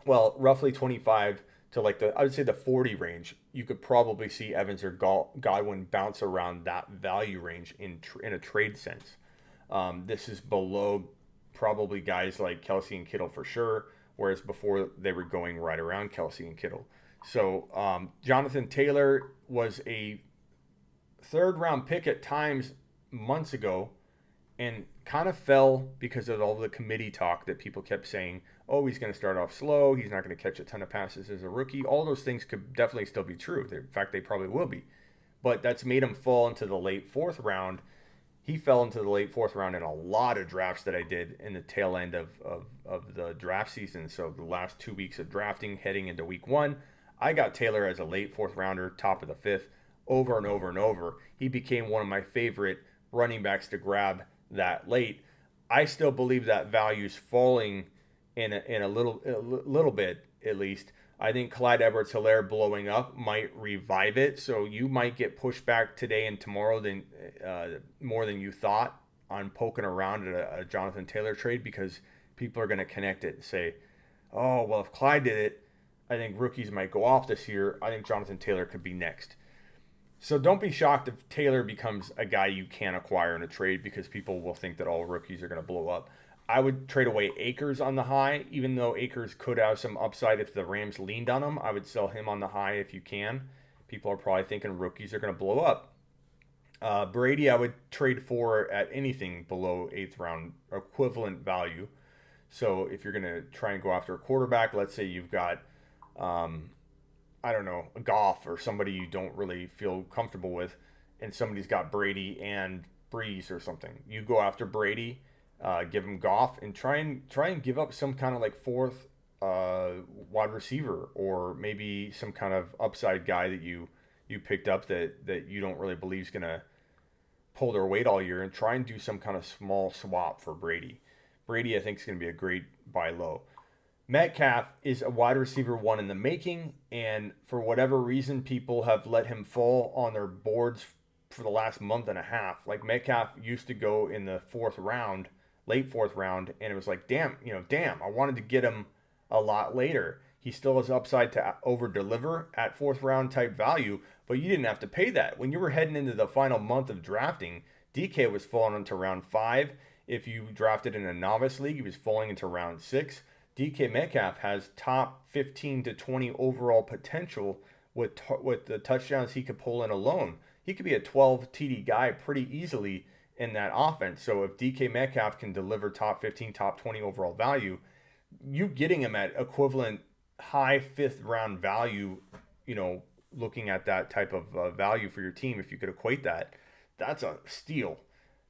roughly 25 to I would say the 40 range. You could probably see Evans or Godwin bounce around that value range in a trade sense. This is below probably guys like Kelsey and Kittle for sure, whereas before they were going right around Kelsey and Kittle. So Jonathan Taylor was a third round pick at times months ago, and kind of fell because of all the committee talk that people kept saying, oh, he's going to start off slow. He's not going to catch a ton of passes as a rookie. All those things could definitely still be true. In fact, they probably will be. But that's made him fall into the late fourth round. He fell into the late fourth round in a lot of drafts that I did in the tail end of the draft season. So the last 2 weeks of drafting heading into week one, I got Taylor as a late fourth rounder, top of the fifth, over and over and over. He became one of my favorite running backs to grab that late. I still believe that value's falling in a little bit at least. I think Clyde Edwards-Helaire blowing up might revive it, so you might get pushed back today and tomorrow than more than you thought on poking around at a Jonathan Taylor trade, because people are going to connect it and say, oh, well, if Clyde did it, I think rookies might go off this year. I think Jonathan Taylor could be next. So don't be shocked if Taylor becomes a guy you can't acquire in a trade, because people will think that all rookies are going to blow up. I would trade away Akers on the high, even though Akers could have some upside if the Rams leaned on him. I would sell him on the high if you can. People are probably thinking rookies are going to blow up. Brady, I would trade for at anything below 8th round equivalent value. So if you're going to try and go after a quarterback, let's say you've got, I don't know, a Goff or somebody you don't really feel comfortable with, and somebody's got Brady and Breeze or something. You go after Brady, give him Goff, and try and give up some kind of like fourth wide receiver, or maybe some kind of upside guy that you picked up that you don't really believe is going to pull their weight all year, and try and do some kind of small swap for Brady. Brady, I think, is going to be a great buy low. Metcalf is a wide receiver one in the making, and for whatever reason, people have let him fall on their boards for the last month and a half. Like, Metcalf used to go in the late fourth round, and it was like, damn, I wanted to get him a lot later. He still has upside to over-deliver at fourth round type value, but you didn't have to pay that. When you were heading into the final month of drafting, DK was falling into round 5. If you drafted in a novice league, he was falling into round 6. DK Metcalf has top 15 to 20 overall potential with the touchdowns he could pull in alone. He could be a 12 TD guy pretty easily in that offense. So if DK Metcalf can deliver top 15, top 20 overall value, you getting him at equivalent high 5th round value, looking at that type of value for your team, if you could equate that, that's a steal.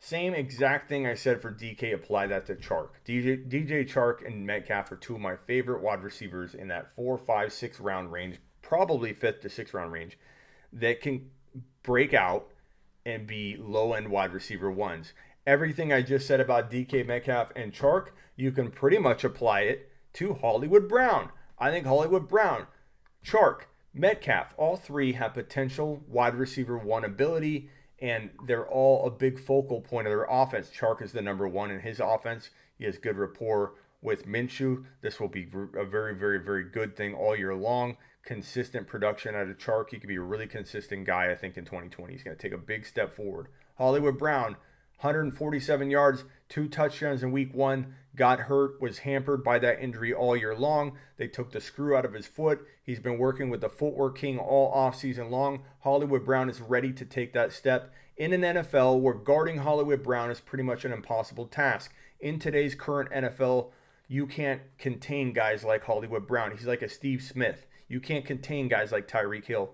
Same exact thing I said for DK, apply that to Chark. DJ Chark and Metcalf are two of my favorite wide receivers in that 4, 5, 6 round range, probably 5th to 6th round range, that can break out and be low-end wide receiver ones. Everything I just said about DK Metcalf and Chark, you can pretty much apply it to Hollywood Brown. I think Hollywood Brown, Chark, Metcalf, all three have potential wide receiver one ability, and they're all a big focal point of their offense. Chark is the number one in his offense. He has good rapport with Minshew. This will be a very, very, very good thing all year long. Consistent production out of Chark. He could be a really consistent guy, I think, in 2020. He's going to take a big step forward. Hollywood Brown, 147 yards, 2 touchdowns in week 1. Got hurt, was hampered by that injury all year long. They took the screw out of his foot. He's been working with the footwork king all offseason long. Hollywood Brown is ready to take that step in an NFL where guarding Hollywood Brown is pretty much an impossible task. In today's current NFL, you can't contain guys like Hollywood Brown. He's like a Steve Smith. You can't contain guys like Tyreek Hill.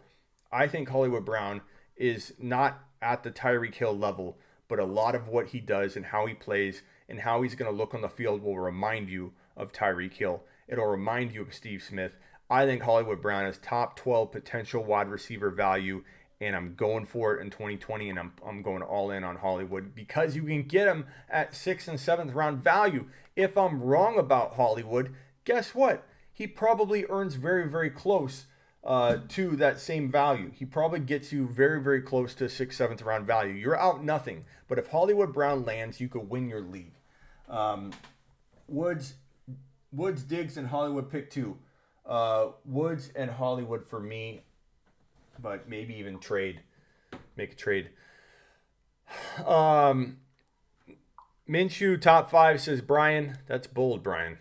I think Hollywood Brown is not at the Tyreek Hill level, but a lot of what he does and how he plays and how he's going to look on the field will remind you of Tyreek Hill. It'll remind you of Steve Smith. I think Hollywood Brown is top 12 potential wide receiver value, and I'm going for it in 2020, and I'm going all in on Hollywood because you can get him at 6th and 7th round value. If I'm wrong about Hollywood, guess what? He probably earns very, very close to that same value. He probably gets you very, very close to 6th, 7th round value. You're out nothing. But if Hollywood Brown lands, you could win your league. Woods, Diggs, and Hollywood pick 2. Woods and Hollywood for me, but maybe even make a trade. Minshew top 5 says Brian. That's bold, Brian.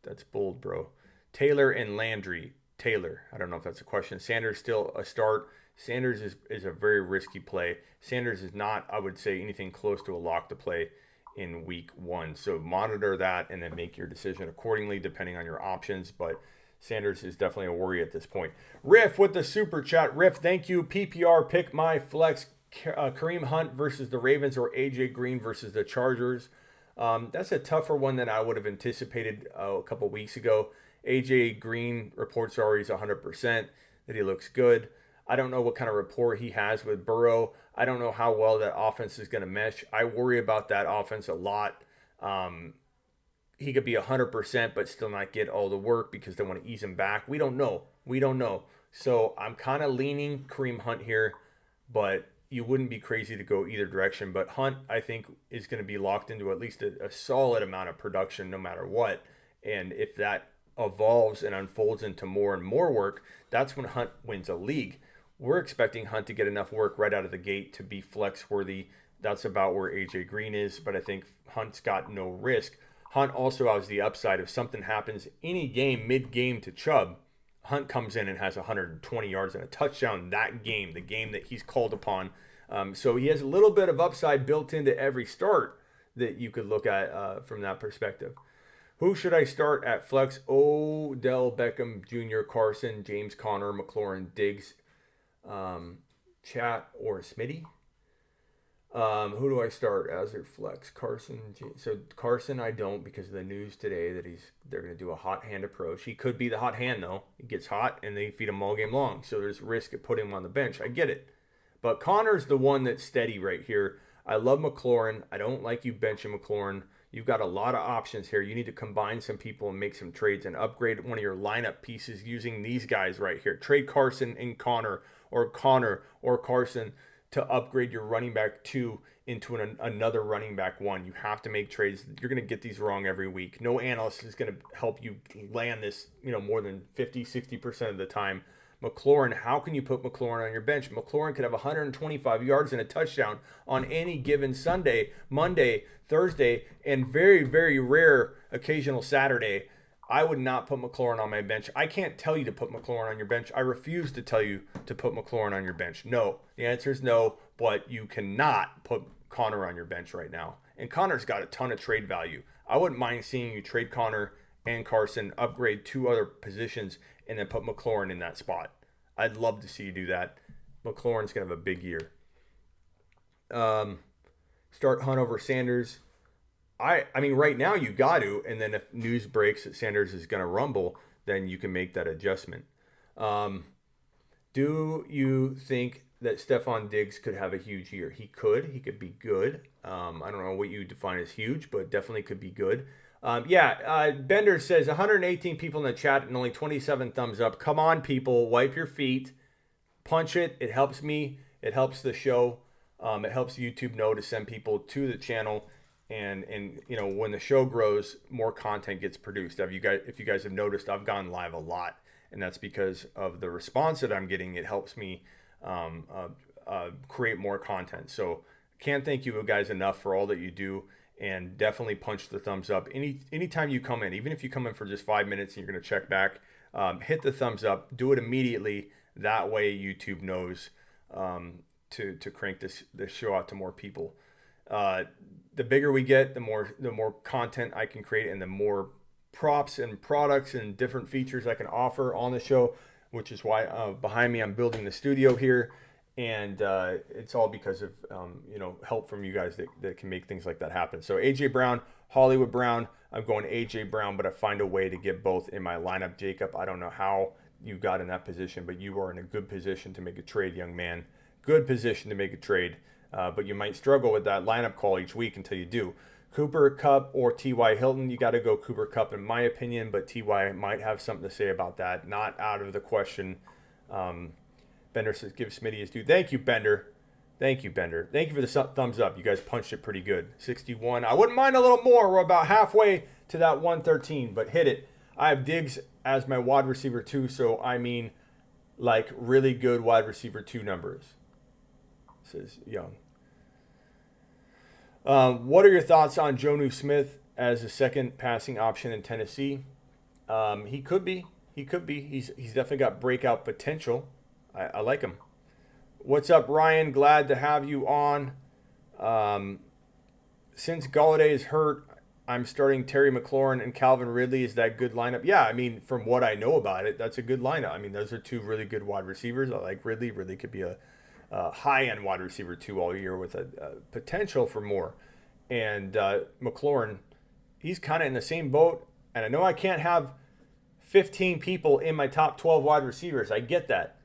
That's bold, bro. Taylor and Landry. Taylor. I don't know if that's a question. Sanders still a start. Sanders is a very risky play. Sanders is not, I would say, anything close to a lock to play in week 1. So monitor that and then make your decision accordingly depending on your options. But Sanders is definitely a worry at this point. Riff with the super chat. Riff, thank you. PPR, pick my flex. Kareem Hunt versus the Ravens or AJ Green versus the Chargers. That's a tougher one than I would have anticipated a couple weeks ago. AJ Green reports are he's 100%, that he looks good. I don't know what kind of rapport he has with Burrow. I don't know how well that offense is going to mesh. I worry about that offense a lot. He could be 100% but still not get all the work because they want to ease him back. We don't know. So I'm kind of leaning Kareem Hunt here, but you wouldn't be crazy to go either direction. But Hunt, I think, is going to be locked into at least a solid amount of production no matter what. And if that evolves and unfolds into more and more work, that's when Hunt wins a league. We're expecting Hunt to get enough work right out of the gate to be flex worthy. That's about where AJ Green is, but I think Hunt's got no risk. Hunt also has the upside. If something happens any game, mid-game to Chubb, Hunt comes in and has 120 yards and a touchdown that game, the game that he's called upon. So he has a little bit of upside built into every start that you could look at from that perspective. Who should I start at flex? Odell Beckham Jr., Carson, James Conner, McLaurin, Diggs, Chat, or Smitty? Who do I start as their flex? Carson. So Carson, I don't because of the news today that they're going to do a hot hand approach. He could be the hot hand though. He gets hot and they feed him all game long. So there's risk of putting him on the bench. I get it, but Connor's the one that's steady right here. I love McLaurin. I don't like you benching McLaurin. You've got a lot of options here. You need to combine some people and make some trades and upgrade one of your lineup pieces using these guys right here. Trade Carson and Connor or Carson to upgrade your running back 2 into another running back 1. You have to make trades. You're going to get these wrong every week. No analyst is going to help you land this, more than 50, 60% of the time. McLaurin, how can you put McLaurin on your bench? McLaurin could have 125 yards and a touchdown on any given Sunday, Monday, Thursday, and very, very rare occasional Saturday. I would not put McLaurin on my bench. I can't tell you to put McLaurin on your bench. I refuse to tell you to put McLaurin on your bench. No. The answer is no, but you cannot put Connor on your bench right now. And Connor's got a ton of trade value. I wouldn't mind seeing you trade Connor and Carson, upgrade 2 other positions, and then put McLaurin in that spot. I'd love to see you do that. McLaurin's going to have a big year. Start Hunt over Sanders. I mean, right now you got to, and then if news breaks that Sanders is going to rumble, then you can make that adjustment. Do you think that Stephon Diggs could have a huge year? He could be good. I don't know what you define as huge, but definitely could be good. Bender says 118 people in the chat and only 27 thumbs up. Come on, people, wipe your feet, punch it. It helps me. It helps the show. It helps YouTube know to send people to the channel. And when the show grows, more content gets produced. If you guys have noticed, I've gone live a lot, and that's because of the response that I'm getting. It helps me create more content. So can't thank you guys enough for all that you do, and definitely punch the thumbs up. Anytime you come in, even if you come in for just 5 minutes and you're going to check back, hit the thumbs up. Do it immediately. That way YouTube knows to crank this show out to more people. The bigger we get, the more content I can create, and the more props and products and different features I can offer on the show, which is why behind me I'm building the studio here, and it's all because of help from you guys that can make things like that happen. So AJ Brown, Hollywood Brown, I'm going AJ Brown, but I find a way to get both in my lineup. Jacob, I don't know how you got in that position, but you are in a good position to make a trade, young man. Good position to make a trade. But you might struggle with that lineup call each week until you do. Cooper Kupp or T.Y. Hilton, you got to go Cooper Kupp in my opinion, but T.Y. might have something to say about that. Not out of the question. Bender says, give Smitty his due. Thank you, Bender. Thank you for the thumbs up. You guys punched it pretty good. 61. I wouldn't mind a little more. We're about halfway to that 113, but hit it. I have Diggs as my wide receiver 2, so I mean like really good wide receiver 2 numbers. Says Young. What are your thoughts on Jonnu Smith as a second passing option in Tennessee? He could be. He could be. He's definitely got breakout potential. I like him. What's up, Ryan? Glad to have you on. Since Galladay is hurt, I'm starting Terry McLaurin and Calvin Ridley. Is that good lineup? Yeah, I mean, from what I know about it, that's a good lineup. I mean, those are two really good wide receivers. I like Ridley. Ridley could be a high-end wide receiver, too, all year with a potential for more. And McLaurin, he's kind of in the same boat. And I know I can't have 15 people in my top 12 wide receivers. I get that.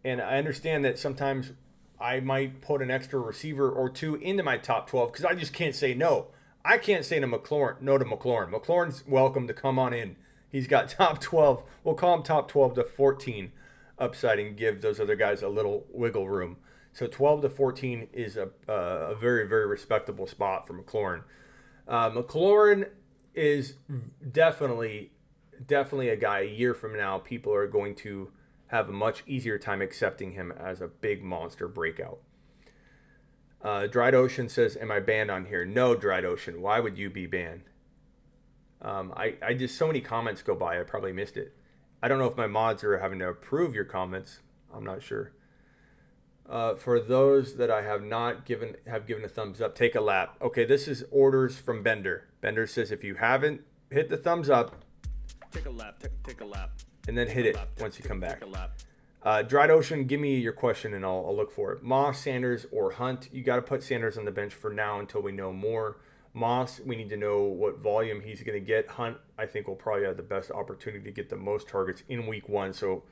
And I understand that sometimes I might put an extra receiver or two into my top 12 because I just can't say no. I can't say no to McLaurin. McLaurin's welcome to come on in. He's got top 12. We'll call him top 12 to 14 upside and give those other guys a little wiggle room. So 12 to 14 is a very, very respectable spot for McLaurin. McLaurin is definitely a guy a year from now people are going to have a much easier time accepting him as a big monster breakout. Dried Ocean says, am I banned on here? No, Dried Ocean. Why would you be banned? I just, so many comments go by, I probably missed it. I don't know if my mods are having to approve your comments. I'm not sure. For those that I have not given a thumbs up, take a lap. Okay, this is orders from Bender. Bender says if you haven't hit the thumbs up, Take a lap. Take a lap. and then hit it once you come back. Dried Ocean, give me your question and I'll look for it. Moss, Sanders, or Hunt. You got to put Sanders on the bench for now until we know more. Moss, we need to know what volume he's going to get. Hunt, I think, will probably have the best opportunity to get the most targets in week one. So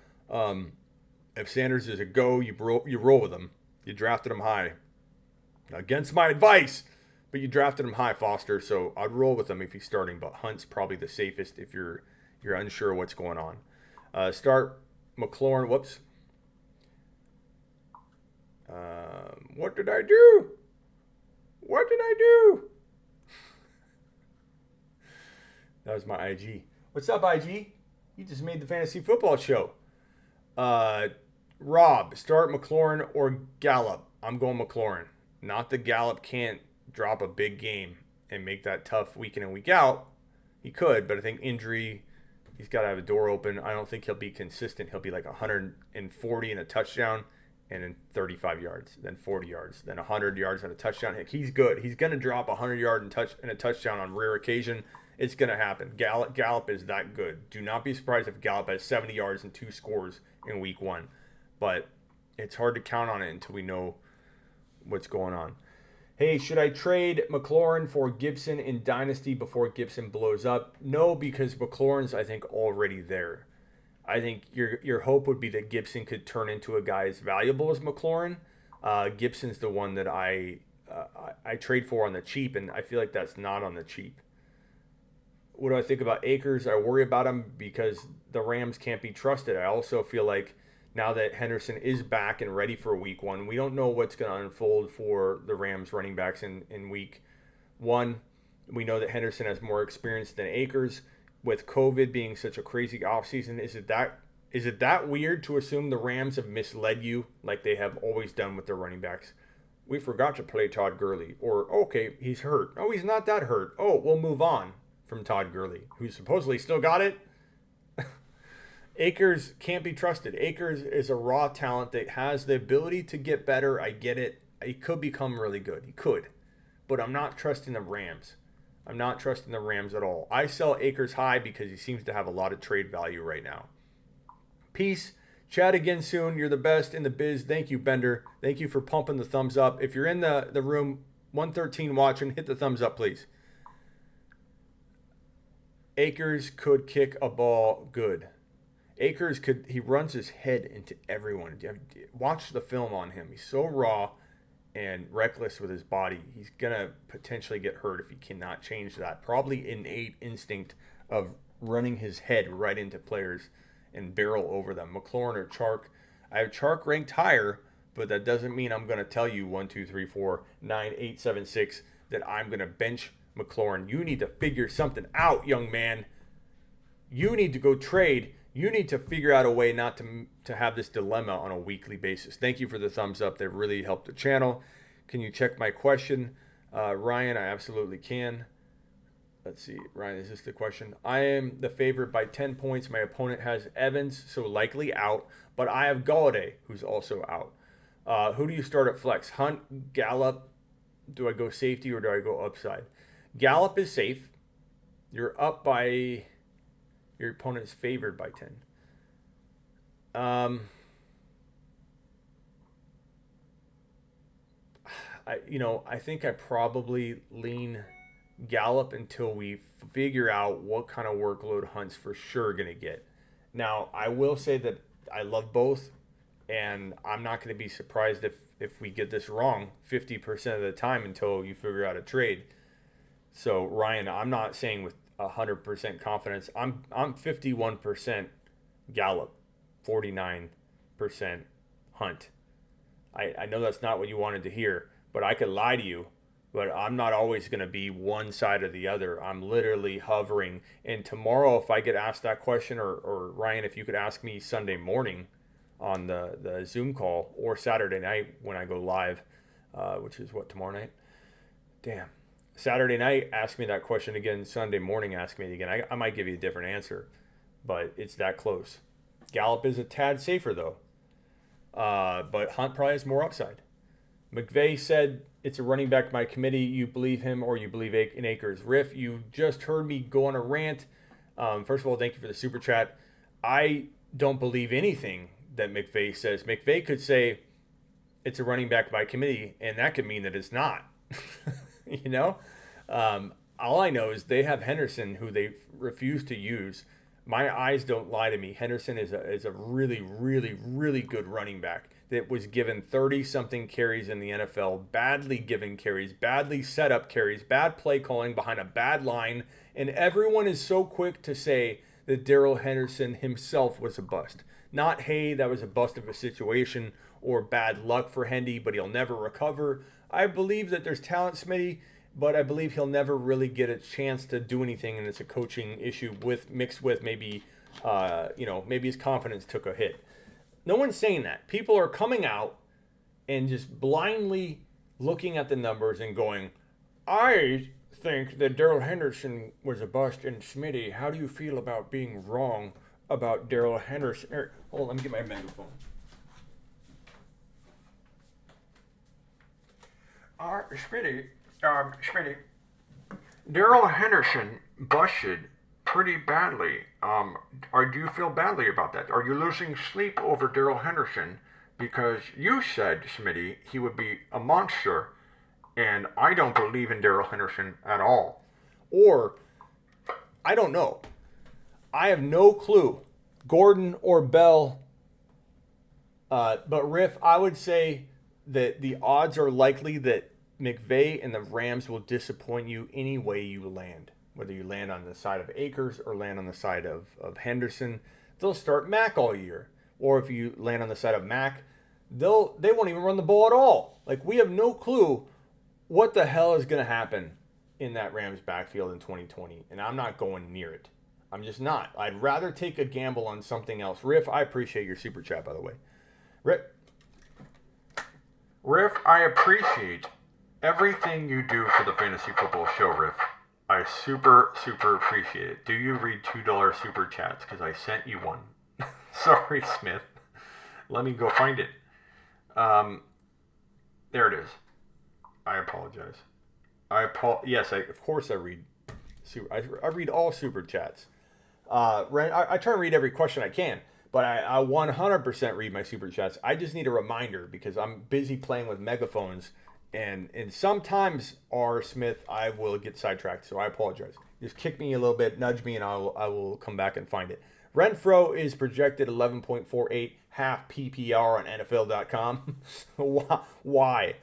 if Sanders is a go, you roll with him. You drafted him high. Against my advice, but you drafted him high, Foster. So I'd roll with him if he's starting. But Hunt's probably the safest if you're unsure what's going on. Start McLaurin. Whoops. What did I do? That was my IG. What's up, IG? You just made the fantasy football show. Rob, start McLaurin or Gallup. I'm going McLaurin. Not that Gallup can't drop a big game and make that tough week in and week out. He could, but I think injury, he's got to have a door open. I don't think he'll be consistent. He'll be like 140 and a touchdown and then 35 yards, then 40 yards, then 100 yards and a touchdown. He's good. He's going to drop 100 yards and a touchdown on rare occasion. It's going to happen. Gallup is that good. Do not be surprised if Gallup has 70 yards and 2 scores in week one. But it's hard to count on it until we know what's going on. Hey, should I trade McLaurin for Gibson in Dynasty before Gibson blows up? No, because McLaurin's, I think, already there. I think your hope would be that Gibson could turn into a guy as valuable as McLaurin. Gibson's the one that I trade for on the cheap, and I feel like that's not on the cheap. What do I think about Akers? I worry about him because the Rams can't be trusted. I also feel like now that Henderson is back and ready for week one, we don't know what's going to unfold for the Rams running backs in week one. We know that Henderson has more experience than Akers. With COVID being such a crazy offseason, is it that weird to assume the Rams have misled you like they have always done with their running backs? We forgot to play Todd Gurley. Or, okay, he's hurt. Oh, he's not that hurt. Oh, we'll move on from Todd Gurley, who supposedly still got it. Akers can't be trusted. Akers is a raw talent that has the ability to get better. I get it. He could become really good. He could. But I'm not trusting the Rams. I'm not trusting the Rams at all. I sell Akers high because he seems to have a lot of trade value right now. Peace. Chat again soon. You're the best in the biz. Thank you, Bender. Thank you for pumping the thumbs up. If you're in the room 113 watching, hit the thumbs up, please. Akers could kick a ball good. Akers he runs his head into everyone. Watch the film on him. He's so raw and reckless with his body. He's going to potentially get hurt if he cannot change that. Probably innate instinct of running his head right into players and barrel over them. McLaurin or Chark. I have Chark ranked higher, but that doesn't mean I'm going to tell you 1, 2, 3, 4, 9, 8, 7, 6 that I'm going to bench McLaurin. You need to figure something out, young man. You need to go trade. You need to figure out a way not to have this dilemma on a weekly basis. Thank you for the thumbs up. They've really helped the channel. Can you check my question? Ryan, I absolutely can. Let's see, Ryan, is this the question? I am the favorite by 10 points. My opponent has Evans, so likely out, but I have Galladay, who's also out. Who do you start at flex? Hunt, Gallup. Do I go safety or do I go upside? Gallup is safe. You're up by, your opponent is favored by 10. I think I probably lean Gallup until we figure out what kind of workload Hunt's for sure going to get. Now, I will say that I love both, and I'm not going to be surprised if we get this wrong 50% of the time until you figure out a trade. So, Ryan, I'm not saying with 100% confidence. I'm 51% Gallup, 49% Hunt. I know that's not what you wanted to hear, but I could lie to you. But I'm not always going to be one side or the other. I'm literally hovering. And tomorrow, if I get asked that question, or Ryan, if you could ask me Sunday morning on the Zoom call, or Saturday night when I go live, which is what, tomorrow night? Damn. Saturday night, ask me that question again. Sunday morning, ask me it again. I might give you a different answer, but it's that close. Gallup is a tad safer, though. But Hunt probably has more upside. McVay said it's a running back by committee. You believe him or you believe in Akers. Riff, you just heard me go on a rant. First of all, thank you for the super chat. I don't believe anything that McVay says. McVay could say it's a running back by committee, and that could mean that it's not. All I know is they have Henderson, who they refuse to use. My eyes don't lie to me. Henderson is a really, really, really good running back that was given 30-something carries in the NFL, badly given carries, badly set up carries, bad play calling behind a bad line, and everyone is so quick to say that Darrell Henderson himself was a bust. Not, hey, that was a bust of a situation or bad luck for Hendy, but he'll never recover. I believe that there's talent, Smitty, but I believe he'll never really get a chance to do anything, and it's a coaching issue mixed with maybe his confidence took a hit. No one's saying that. People are coming out and just blindly looking at the numbers and going, I think that Darrell Henderson was a bust. And Smitty, how do you feel about being wrong about Darrell Henderson? Hold on, let me get my megaphone. Smitty, Darrell Henderson busted pretty badly. Do you feel badly about that? Are you losing sleep over Darrell Henderson? Because you said, Smitty, he would be a monster, and I don't believe in Darrell Henderson at all. Or, I don't know. I have no clue. Gordon or Bell. But Riff, I would say that the odds are likely that McVay and the Rams will disappoint you any way you land. Whether you land on the side of Akers or land on the side of Henderson, they'll start Mack all year. Or if you land on the side of Mack, they won't even run the ball at all. Like, we have no clue what the hell is going to happen in that Rams backfield in 2020. And I'm not going near it. I'm just not. I'd rather take a gamble on something else. Riff, I appreciate your super chat, by the way. Riff, I appreciate everything you do for the Fantasy Football Show, Riff. I super, super appreciate it. Do you read $2 super chats? Because I sent you one. Sorry, Smith. Let me go find it. There it is. I apologize. Yes, of course I read. I read all super chats. I try to read every question I can, but I 100% read my super chats. I just need a reminder because I'm busy playing with megaphones. And sometimes, R. Smith, I will get sidetracked, so I apologize. Just kick me a little bit, nudge me, and I will come back and find it. Renfroe is projected 11.48 half PPR on NFL.com. Why?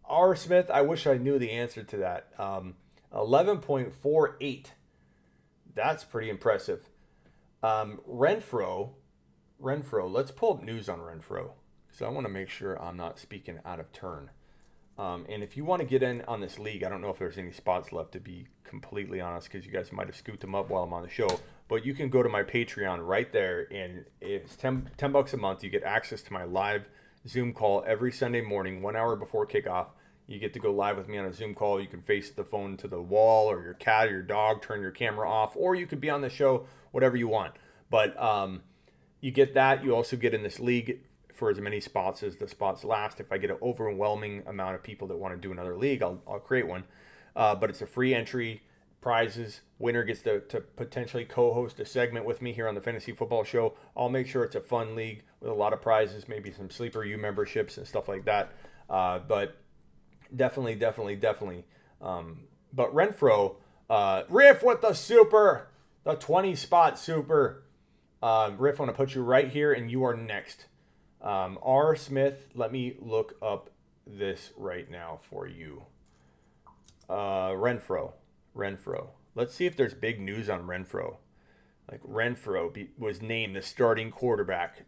R. Smith, I wish I knew the answer to that. 11.48. That's pretty impressive. Renfroe, let's pull up news on Renfroe. So I want to make sure I'm not speaking out of turn. And if you want to get in on this league, I don't know if there's any spots left, to be completely honest, because you guys might have scooped them up while I'm on the show. But you can go to my Patreon right there, and it's $10 a month. You get access to my live Zoom call every Sunday morning, 1 hour before kickoff. You get to go live with me on a Zoom call. You can face the phone to the wall or your cat or your dog, turn your camera off, or you could be on the show, whatever you want. But you get that. You also get in this league for as many spots as the spots last. If I get an overwhelming amount of people that want to do another league, I'll create one. But it's a free entry, prizes. Winner gets to potentially co-host a segment with me here on the Fantasy Football Show. I'll make sure it's a fun league with a lot of prizes, maybe some Sleeper U memberships and stuff like that. But definitely. But Renfroe, Riff with the super, the 20 spot super. Riff, I want to put you right here, and you are next. R. Smith, let me look up this right now for you. Renfroe. Let's see if there's big news on Renfroe. Like Renfroe was named the starting quarterback.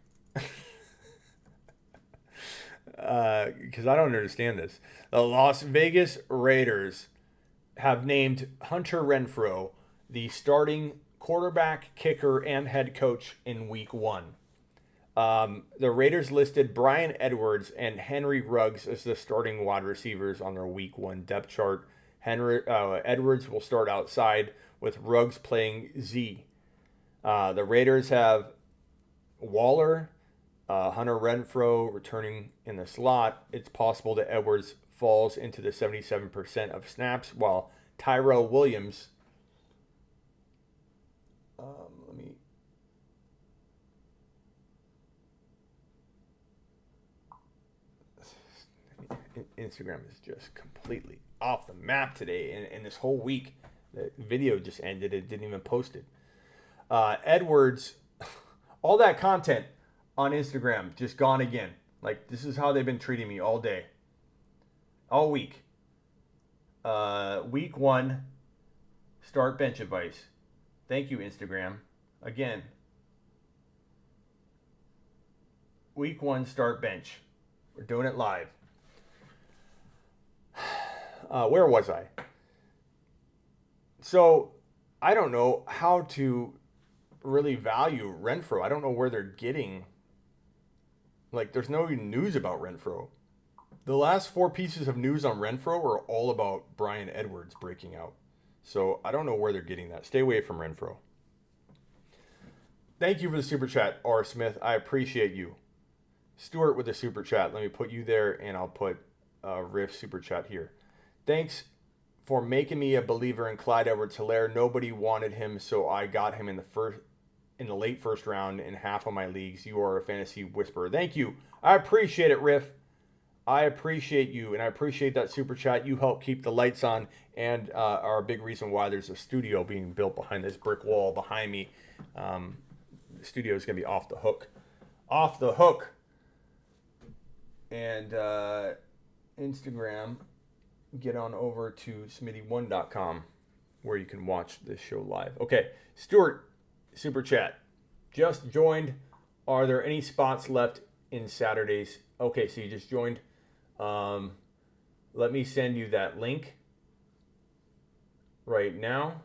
Because I don't understand this. The Las Vegas Raiders have named Hunter Renfroe the starting quarterback, kicker, and head coach in Week 1. The Raiders listed Brian Edwards and Henry Ruggs as the starting wide receivers on their Week 1 depth chart. Edwards will start outside with Ruggs playing Z. The Raiders have Waller, Hunter Renfroe returning in the slot. It's possible that Edwards falls into the 77% of snaps, while Tyrell Williams. Instagram is just completely off the map today, and this whole week the video just ended. It didn't even post it. Edwards, all that content on Instagram just gone again. Like, this is how they've been treating me all day, all week. Week 1 start bench advice. Thank you, Instagram. Again, Week 1 start bench. We're doing it live. Where was I? So, I don't know how to really value Renfroe. I don't know where they're getting. Like, there's no news about Renfroe. The last 4 pieces of news on Renfroe are all about Brian Edwards breaking out. So, I don't know where they're getting that. Stay away from Renfroe. Thank you for the super chat, R. Smith. I appreciate you. Stuart with the super chat. Let me put you there, and I'll put Riff super chat here. Thanks for making me a believer in Clyde Edwards-Helaire. Nobody wanted him, so I got him in the late first round in half of my leagues. You are a fantasy whisperer. Thank you. I appreciate it, Riff. I appreciate you, and I appreciate that super chat. You help keep the lights on and are a big reason why there's a studio being built behind this brick wall behind me. The studio is going to be off the hook. Off the hook. And Instagram, get on over to smitty1.com where you can watch this show live. Okay, Stuart, super chat. Just joined. Are there any spots left in Saturdays? Okay, so you just joined. Let me send you that link right now.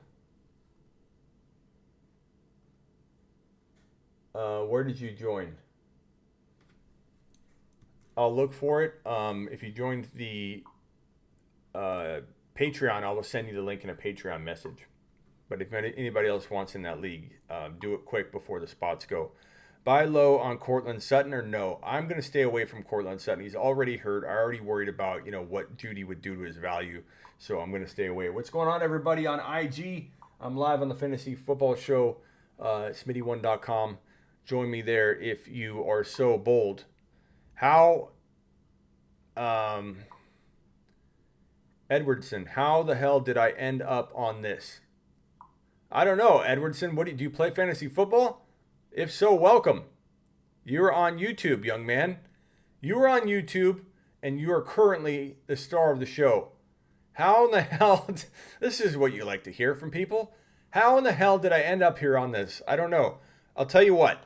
Where did you join? I'll look for it. If you joined the Patreon, I will send you the link in a Patreon message. But if anybody else wants in that league, do it quick before the spots go. Buy low on Cortland Sutton or no? I'm going to stay away from Cortland Sutton. He's already hurt. I already worried about, what Judy would do to his value. So I'm going to stay away. What's going on, everybody, on IG? I'm live on the Fantasy Football Show, smitty1.com. Join me there if you are so bold. How, Edwardson, how the hell did I end up on this? I don't know, Edwardson. Do you play fantasy football? If so, welcome. You're on YouTube, young man. You are on YouTube, and you are currently the star of the show. How in the hell? This is what you like to hear from people. How in the hell did I end up here on this? I don't know. I'll tell you what.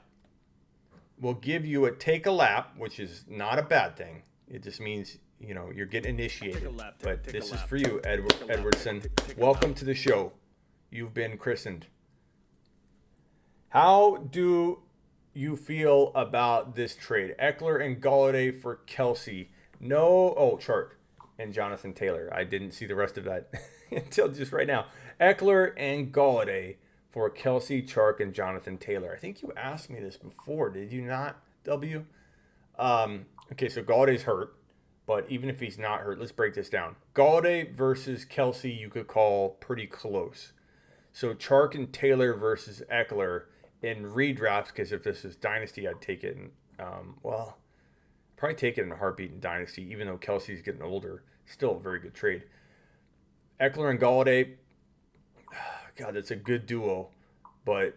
We'll give you a take a lap, which is not a bad thing. It just means, you're getting initiated. But this is for you, Edwardson. Welcome to the show. You've been christened. How do you feel about this trade? Eckler and Golladay for Kelsey. No. Oh, chart. and Jonathan Taylor. I didn't see the rest of that until just right now. Eckler and Galladay for Kelsey, Chark, and Jonathan Taylor. I think you asked me this before, did you not, W? Okay, so Galladay's hurt, but even if he's not hurt, let's break this down. Galladay versus Kelsey, you could call pretty close. So Chark and Taylor versus Eckler in redrafts, because if this is Dynasty, I'd take it. Probably take it in a heartbeat in Dynasty, even though Kelsey's getting older. Still a very good trade. Eckler and Galladay, God, that's a good duo. But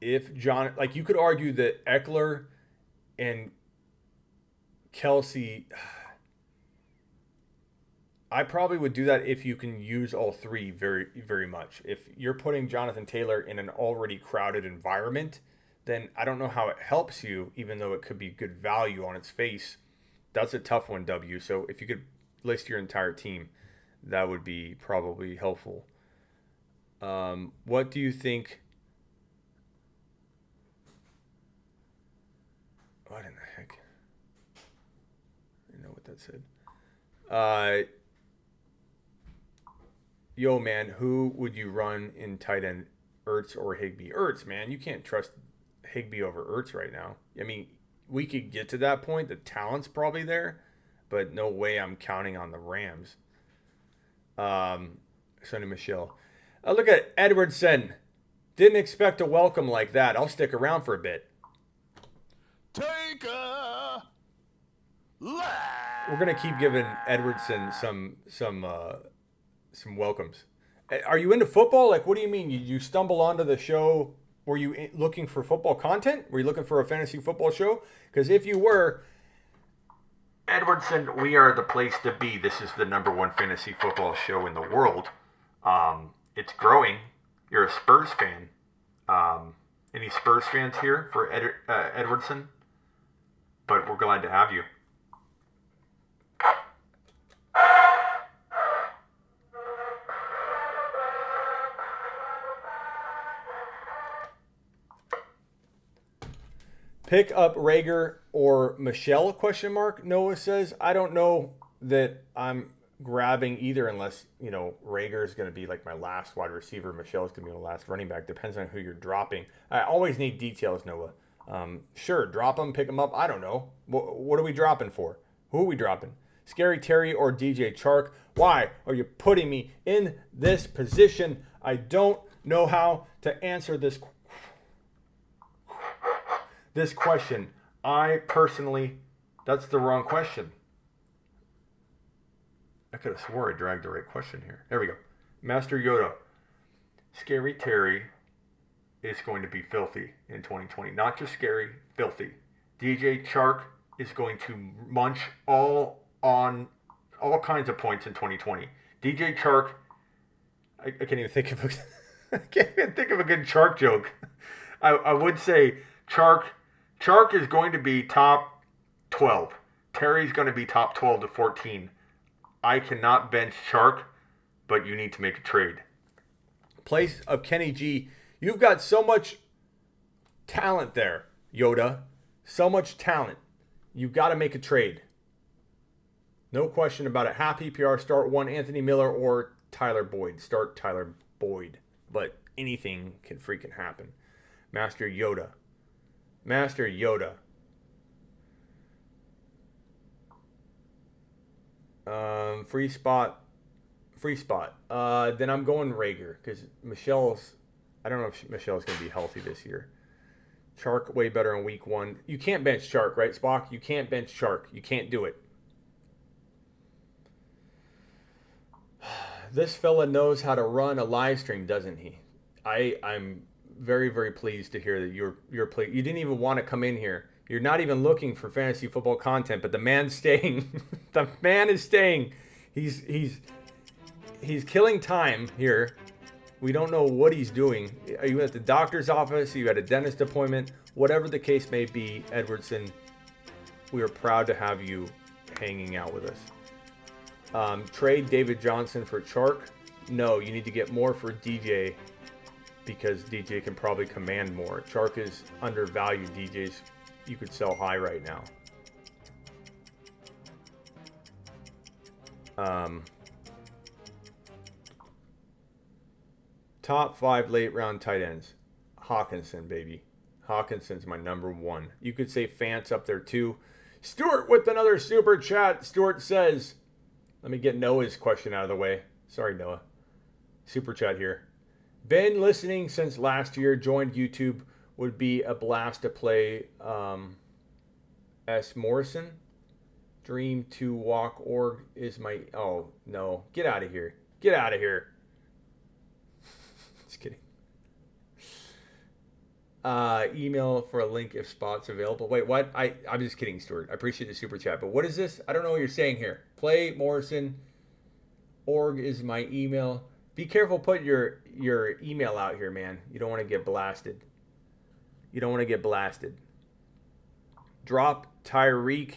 if you could argue that Eckler and Kelsey, I probably would do that if you can use all three very, very much. If you're putting Jonathan Taylor in an already crowded environment, then I don't know how it helps you, even though it could be good value on its face. That's a tough one, W. So if you could list your entire team, that would be probably helpful. What do you think? What in the heck? I didn't know what that said. Yo, man, who would you run in tight end, Ertz or Higbee? Ertz, man. You can't trust Higbee over Ertz right now. I mean, we could get to that point. The talent's probably there, but no way I'm counting on the Rams. Sonny Michelle. Look at Edwardson. Didn't expect a welcome like that. I'll stick around for a bit. Take a lap. We're gonna keep giving Edwardson some welcomes. Are you into football? Like, what do you mean? You stumble onto the show? Were you looking for football content? Were you looking for a fantasy football show? Because if you were, Edwardson, we are the place to be. This is the #1 fantasy football show in the world. It's growing. You're a Spurs fan. Any Spurs fans here for Edwardson? But we're glad to have you. Pick up Rager or Michelle, ? Noah says. I don't know that I'm grabbing either unless, Rager is going to be like my last wide receiver. Michelle is going to be my last running back. Depends on who you're dropping. I always need details, Noah. Sure, drop them, pick them up. I don't know. What are we dropping for? Who are we dropping? Scary Terry or DJ Chark? Why are you putting me in this position? I don't know how to answer this question. I personally, that's the wrong question. I could have swore I dragged the right question here. There we go. Master Yoda. Scary Terry is going to be filthy in 2020. Not just scary, filthy. DJ Chark is going to munch all kinds of points in 2020. DJ Chark, I can't even think of a good Chark joke. I would say Chark is going to be top 12. Terry's going to be top 12 to 14. I cannot bench Chark, but you need to make a trade. Place of Kenny G. You've got so much talent there, Yoda. So much talent. You've got to make a trade. No question about it. Half PPR, start one Anthony Miller or Tyler Boyd. Start Tyler Boyd. But anything can freaking happen. Master Yoda. Free spot. Then I'm going Rager because I don't know if Michelle's going to be healthy this year. Chark way better in week 1. You can't bench Chark, right, Spock? You can't bench Chark. You can't do it. This fella knows how to run a live stream, doesn't he? I'm very, very pleased to hear that you're you didn't even want to come in here. You're not even looking for fantasy football content, but the man's staying. The man is staying. He's killing time here. We don't know what he's doing. Are you at the doctor's office? Are you at a dentist appointment? Whatever the case may be, Edwardson, we are proud to have you hanging out with us. Trade David Johnson for Chark? No, you need to get more for DJ because DJ can probably command more. Chark is undervalued. DJ's you could sell high right now. Top 5 late round tight ends. Hawkinson, baby. Hawkinson's my number 1. You could say Fant's up there too. Stuart with another super chat. Stuart says, let me get Noah's question out of the way. Sorry, Noah. Super chat here. Been listening since last year. Joined YouTube. Would be a blast to play S. Morrison. Dream to walk org is my... Oh, no. Get out of here. Get out of here. Just kidding. Email for a link if spots available. Wait, what? I'm just kidding, Stuart. I appreciate the super chat. But what is this? I don't know what you're saying here. Play Morrison. Org is my email. Be careful putting your email out here, man. You don't want to get blasted. You don't want to get blasted. Drop Tyreek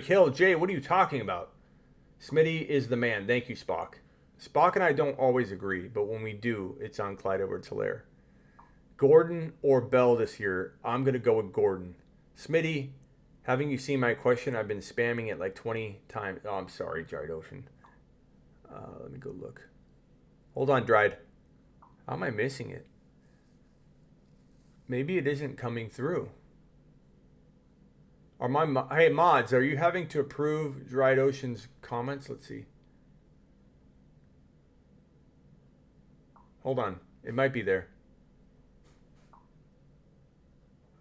Hill. Jay, what are you talking about? Smitty is the man. Thank you, Spock. Spock and I don't always agree, but when we do, it's on Clyde Edwards-Helaire. Gordon or Bell this year? I'm going to go with Gordon. Smitty, haven't you seen my question? I've been spamming it like 20 times. Oh, I'm sorry, Dried Ocean. Let me go look. Hold on, Dried. How am I missing it? Maybe it isn't coming through. Hey, mods, are you having to approve Dried Ocean's comments? Let's see. Hold on. It might be there.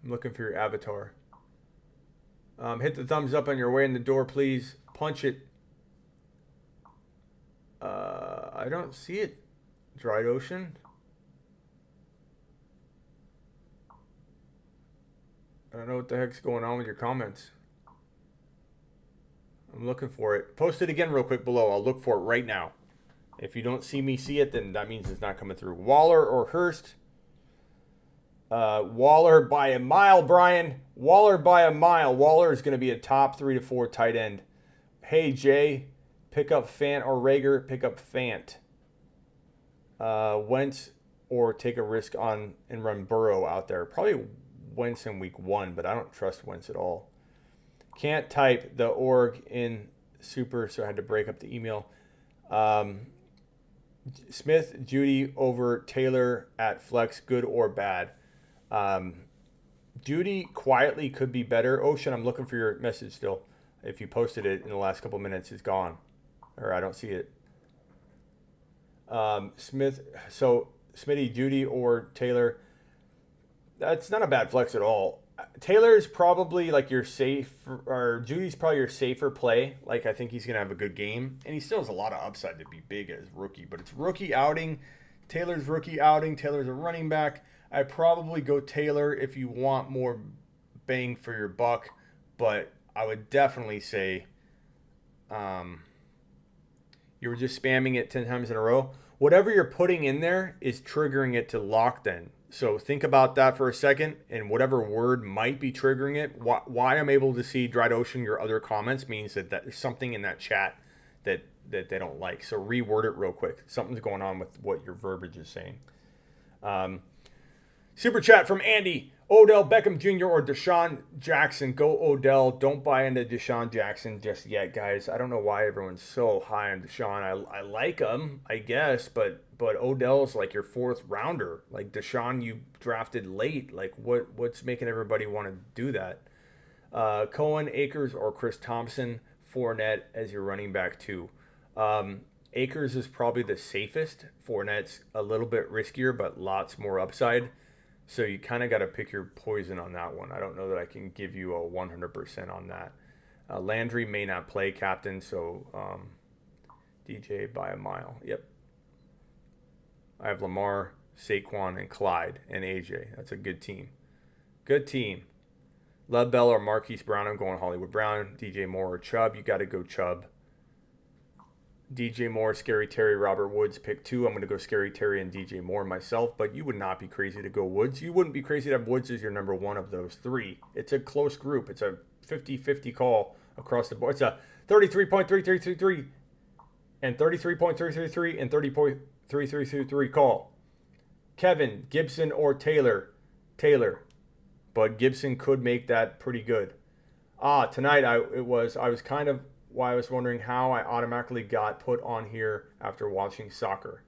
I'm looking for your avatar. Hit the thumbs up on your way in the door, please. Punch it. I don't see it. Dried Ocean. I don't know what the heck's going on with your comments. I'm looking for it. Post it again real quick below. I'll look for it right now. If you don't see me see it, then that means it's not coming through. Waller or Hurst? Waller by a mile, Brian. Waller by a mile. Waller is going to be a top 3 to 4 tight end. Hey, Jay, pick up Fant or Rager. Pick up Fant. Wentz or take a risk on and run Burrow out there. Probably Wentz in week 1, but I don't trust Wentz at all. Can't type the org in super, so I had to break up the email. Smith, Judy over Taylor at flex, good or bad? Judy quietly could be better. Ocean, I'm looking for your message still. If you posted it in the last couple minutes, it's gone. Or I don't see it. Smitty, Judy or Taylor. That's not a bad flex at all. Taylor's probably like your safe, or Judy's probably your safer play. Like, I think he's going to have a good game. And he still has a lot of upside to be big as rookie. But it's rookie outing. Taylor's rookie outing. Taylor's a running back. I'd probably go Taylor if you want more bang for your buck. But I would definitely say you were just spamming it 10 times in a row. Whatever you're putting in there is triggering it to lock then. So think about that for a second, and whatever word might be triggering it. Why I'm able to see Dried Ocean, your other comments, means that there's something in that chat that they don't like. So reword it real quick. Something's going on with what your verbiage is saying. Super chat from Andy. Odell Beckham Jr. or Deshaun Jackson. Go Odell. Don't buy into Deshaun Jackson just yet, guys. I don't know why everyone's so high on Deshaun. I like him, I guess, but Odell's like your 4th rounder. Like Deshaun, you drafted late. Like what's making everybody want to do that? Cohen, Akers, or Chris Thompson. Fournette as your running back too. Akers is probably the safest. Fournette's a little bit riskier, but lots more upside. So you kind of got to pick your poison on that one. I don't know that I can give you a 100% on that. Landry may not play captain, so DJ by a mile. Yep. I have Lamar, Saquon, and Clyde, and AJ. That's a good team. Good team. Love Bell or Marquise Brown. I'm going Hollywood Brown. DJ Moore or Chubb. You got to go Chubb. DJ Moore, Scary Terry, Robert Woods, pick 2. I'm going to go Scary Terry and DJ Moore myself, but you would not be crazy to go Woods. You wouldn't be crazy to have Woods as your number 1 of those 3. It's a close group. It's a 50-50 call across the board. It's a 33.3333 and 33.333 and 30.333 call. Kevin, Gibson or Taylor? Taylor. But Gibson could make that pretty good. Tonight I was kind of why I was wondering how I automatically got put on here after watching soccer.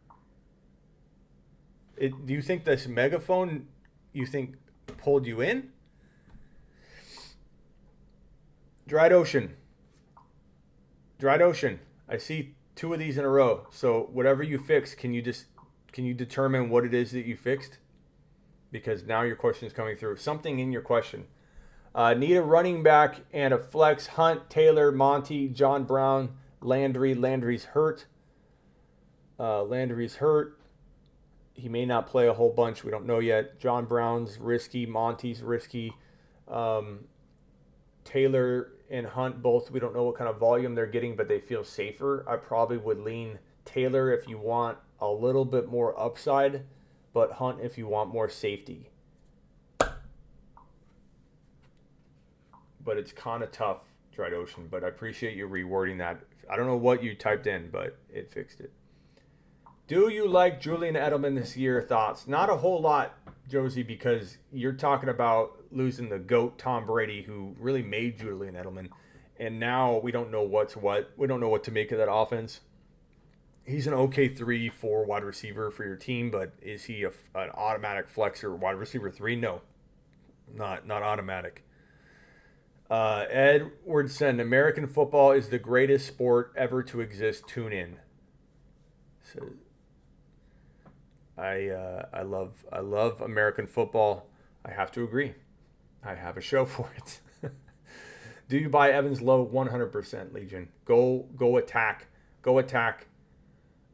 Do you think this megaphone, pulled you in? Dried Ocean. I see 2 of these in a row. So whatever you fix, can you determine what it is that you fixed? Because now your question is coming through. Something in your question. Need a running back and a flex. Hunt, Taylor, Monty, John Brown, Landry. Landry's hurt. He may not play a whole bunch. We don't know yet. John Brown's risky. Monty's risky. Taylor and Hunt both, we don't know what kind of volume they're getting, but they feel safer. I probably would lean Taylor if you want a little bit more upside, but Hunt if you want more safety. But it's kind of tough, Dried Ocean, but I appreciate you rewording that. I don't know what you typed in, but it fixed it. Do you like Julian Edelman this year? Thoughts? Not a whole lot, Josie, because you're talking about losing the GOAT Tom Brady, who really made Julian Edelman, and now we don't know what's what. We don't know what to make of that offense. He's an okay 3-4 wide receiver for your team, but is he an automatic flexer wide receiver 3? No, not automatic. Edwardson, American football is the greatest sport ever to exist. Tune in. So I love American football. I have to agree. I have a show for it. Do you buy Evans low? 100%, Legion. Go attack. Go attack.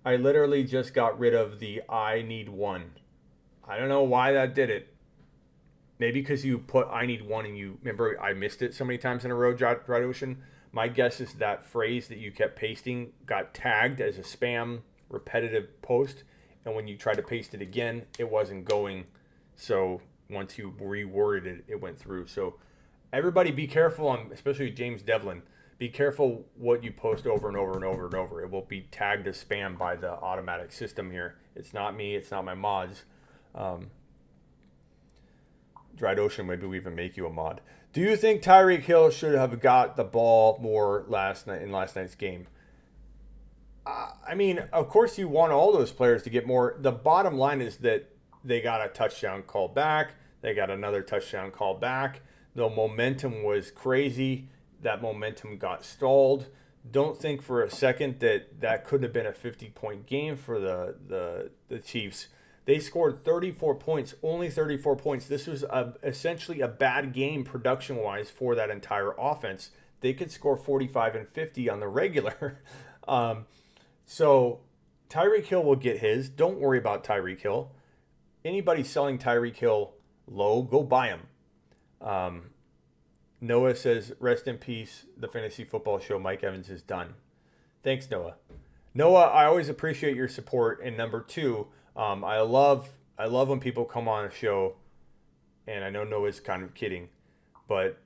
I literally just got rid of the I need one. I don't know why that did it. Maybe because you put I need one and you remember I missed it so many times in a row, Dried Ocean. My guess is that phrase that you kept pasting got tagged as a spam repetitive post. And when you tried to paste it again, it wasn't going. So once you reworded it, it went through. So everybody be careful, especially James Devlin. Be careful what you post over and over and over and over. It will be tagged as spam by the automatic system here. It's not me. It's not my mods. Dried Ocean, maybe we even make you a mod. Do you think Tyreek Hill should have got the ball more last night's game? I mean, of course you want all those players to get more. The bottom line is that they got a touchdown call back. They got another touchdown call back. The momentum was crazy. That momentum got stalled. Don't think for a second that couldn't have been a 50-point game for the Chiefs. They scored 34 points, only 34 points. This was essentially a bad game production-wise for that entire offense. They could score 45 and 50 on the regular. So Tyreek Hill will get his. Don't worry about Tyreek Hill. Anybody selling Tyreek Hill low, go buy him. Noah says, rest in peace, the fantasy football show. Mike Evans is done. Thanks, Noah. Noah, I always appreciate your support. And number 2, I love when people come on a show, and I know Noah's kind of kidding, but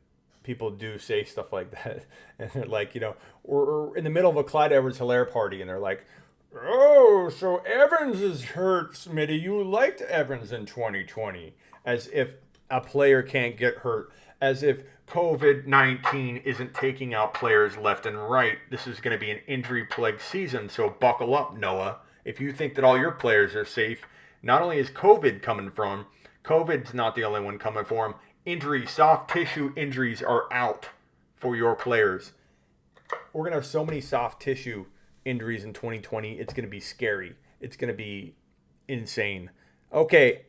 people do say stuff like that. And they're like, we're in the middle of a Clyde Edwards-Helaire party, and they're like, oh, so Evans is hurt, Smitty. You liked Evans in 2020. As if a player can't get hurt. As if COVID-19 isn't taking out players left and right. This is going to be an injury-plagued season, so buckle up, Noah. If you think that all your players are safe, not only is COVID coming from, COVID's not the only one coming for them. Injuries, soft tissue injuries are out for your players. We're going to have so many soft tissue injuries in 2020. It's going to be scary. It's going to be insane. Okay,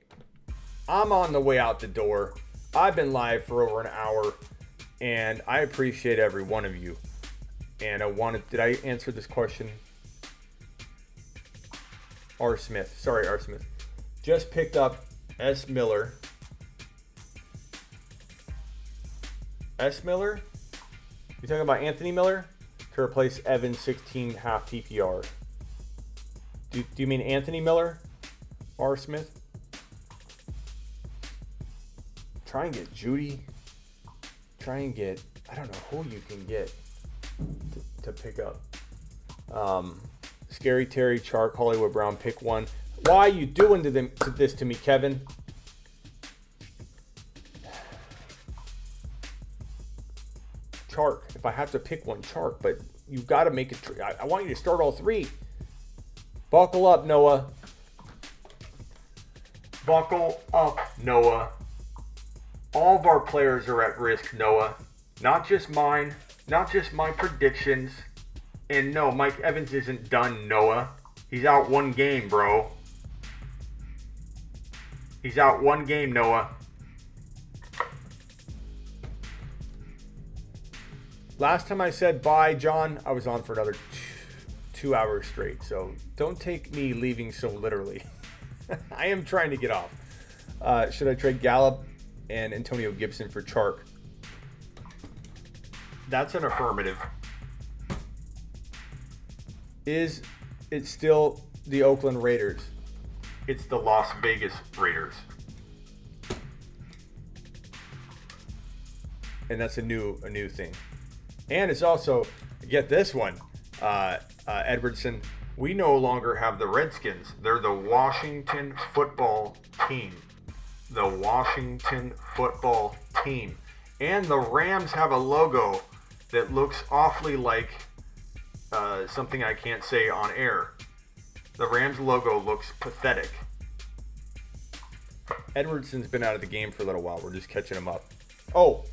I'm on the way out the door. I've been live for over an hour, and I appreciate every one of you. And did I answer this question? R. Smith. Sorry, R. Smith. Just picked up S. Miller. S. Miller? You talking about Anthony Miller? To replace Evans 16 half PPR. Do you mean Anthony Miller? R. Smith? Try and get Judy. Try and get, I don't know who you can get to pick up. Scary Terry, Chark, Hollywood Brown, pick one. Why are you doing this to me, Kevin? Chark. If I have to pick one, Chark. But you've got to make it. I want you to start all three. Buckle up, Noah. Buckle up, Noah. All of our players are at risk, Noah. Not just mine. Not just my predictions. And no, Mike Evans isn't done, Noah. He's out one game, bro. He's out one game, Noah. Last time I said bye, John, I was on for another 2 hours straight. So don't take me leaving so literally. I am trying to get off. Should I trade Gallup and Antonio Gibson for Chark? That's an affirmative. Is it still the Oakland Raiders? It's the Las Vegas Raiders. And that's a new thing. And it's also, get this one, Edwardson, we no longer have the Redskins. They're the Washington football team. The Washington football team. And the Rams have a logo that looks awfully like something I can't say on air. The Rams logo looks pathetic. Edwardson's been out of the game for a little while. We're just catching him up. Oh,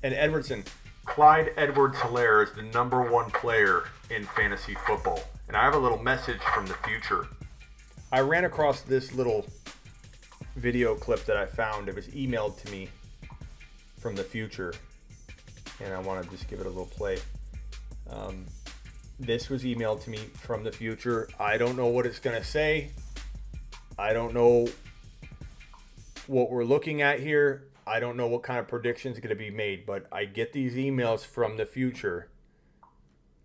and Edwardson, Clyde Edwards-Helaire is the #1 player in fantasy football. And I have a little message from the future. I ran across this little video clip that I found. It was emailed to me from the future. And I want to just give it a little play. This was emailed to me from the future. I don't know what it's going to say. I don't know what we're looking at here. I don't know what kind of predictions are going to be made, but I get these emails from the future.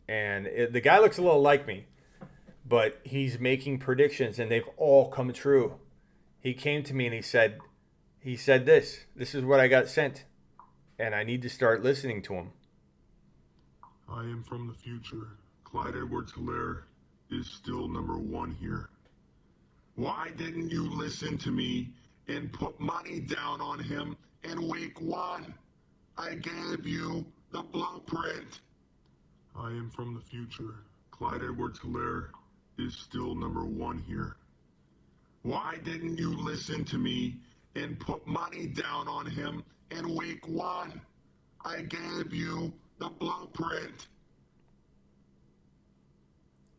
And the guy looks a little like me, but he's making predictions and they've all come true. He came to me and he said this is what I got sent. And I need to start listening to him. I am from the future. Clyde Edwards-Helaire is still #1 here. Why didn't you listen to me and put money down on him in week 1? I gave you the blueprint. I am from the future. Clyde Edwards-Helaire is still #1 here. Why didn't you listen to me and put money down on him in week 1? I gave you the blueprint.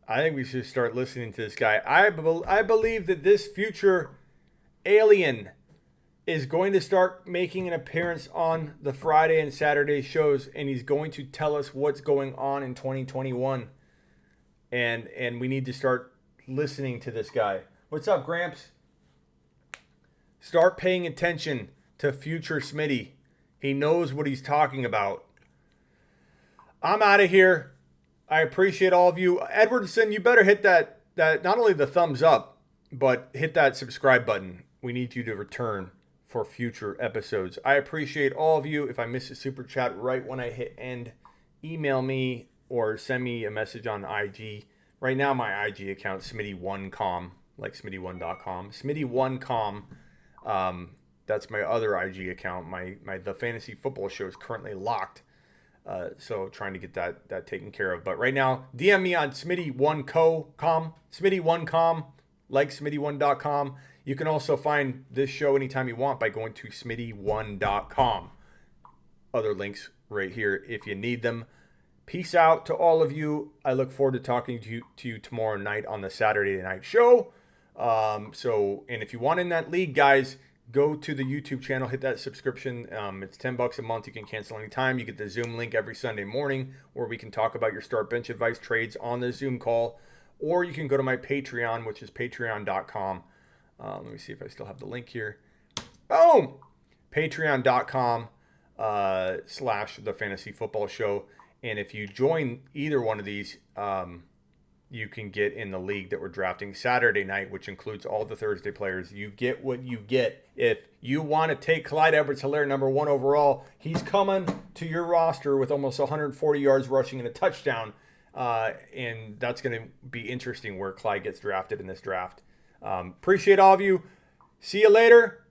I think we should start listening to this guy. I believe that this future alien is going to start making an appearance on the Friday and Saturday shows, and he's going to tell us what's going on in 2021. And we need to start listening to this guy. What's up, Gramps? Start paying attention to future Smitty. He knows what he's talking about. I'm out of here. I appreciate all of you. Edwardson, you better hit that not only the thumbs up, but hit that subscribe button. We need you to return for future episodes. I appreciate all of you. If I miss a super chat right when I hit end, email me or send me a message on IG. Right now, my IG account, Smitty1com, like Smitty1.com. Smitty1com. That's my other IG account. My The Fantasy Football Show is currently locked. So trying to get that taken care of. But right now, DM me on Smitty1com, Smitty1com, like Smitty1.com. You can also find this show anytime you want by going to Smitty1.com. Other links right here if you need them. Peace out to all of you. I look forward to talking to you tomorrow night on the Saturday night show. And if you want in that league, guys, go to the YouTube channel, hit that subscription. It's $10 a month. You can cancel anytime. You get the Zoom link every Sunday morning where we can talk about your start bench advice trades on the Zoom call. Or you can go to my Patreon, which is patreon.com. Let me see if I still have the link here. Boom! Patreon.com / The Fantasy Football Show. And if you join either one of these, you can get in the league that we're drafting Saturday night, which includes all the Thursday players. You get what you get. If you want to take Clyde Edwards-Helaire #1 overall, he's coming to your roster with almost 140 yards rushing and a touchdown. And that's going to be interesting where Clyde gets drafted in this draft. Appreciate all of you. See you later.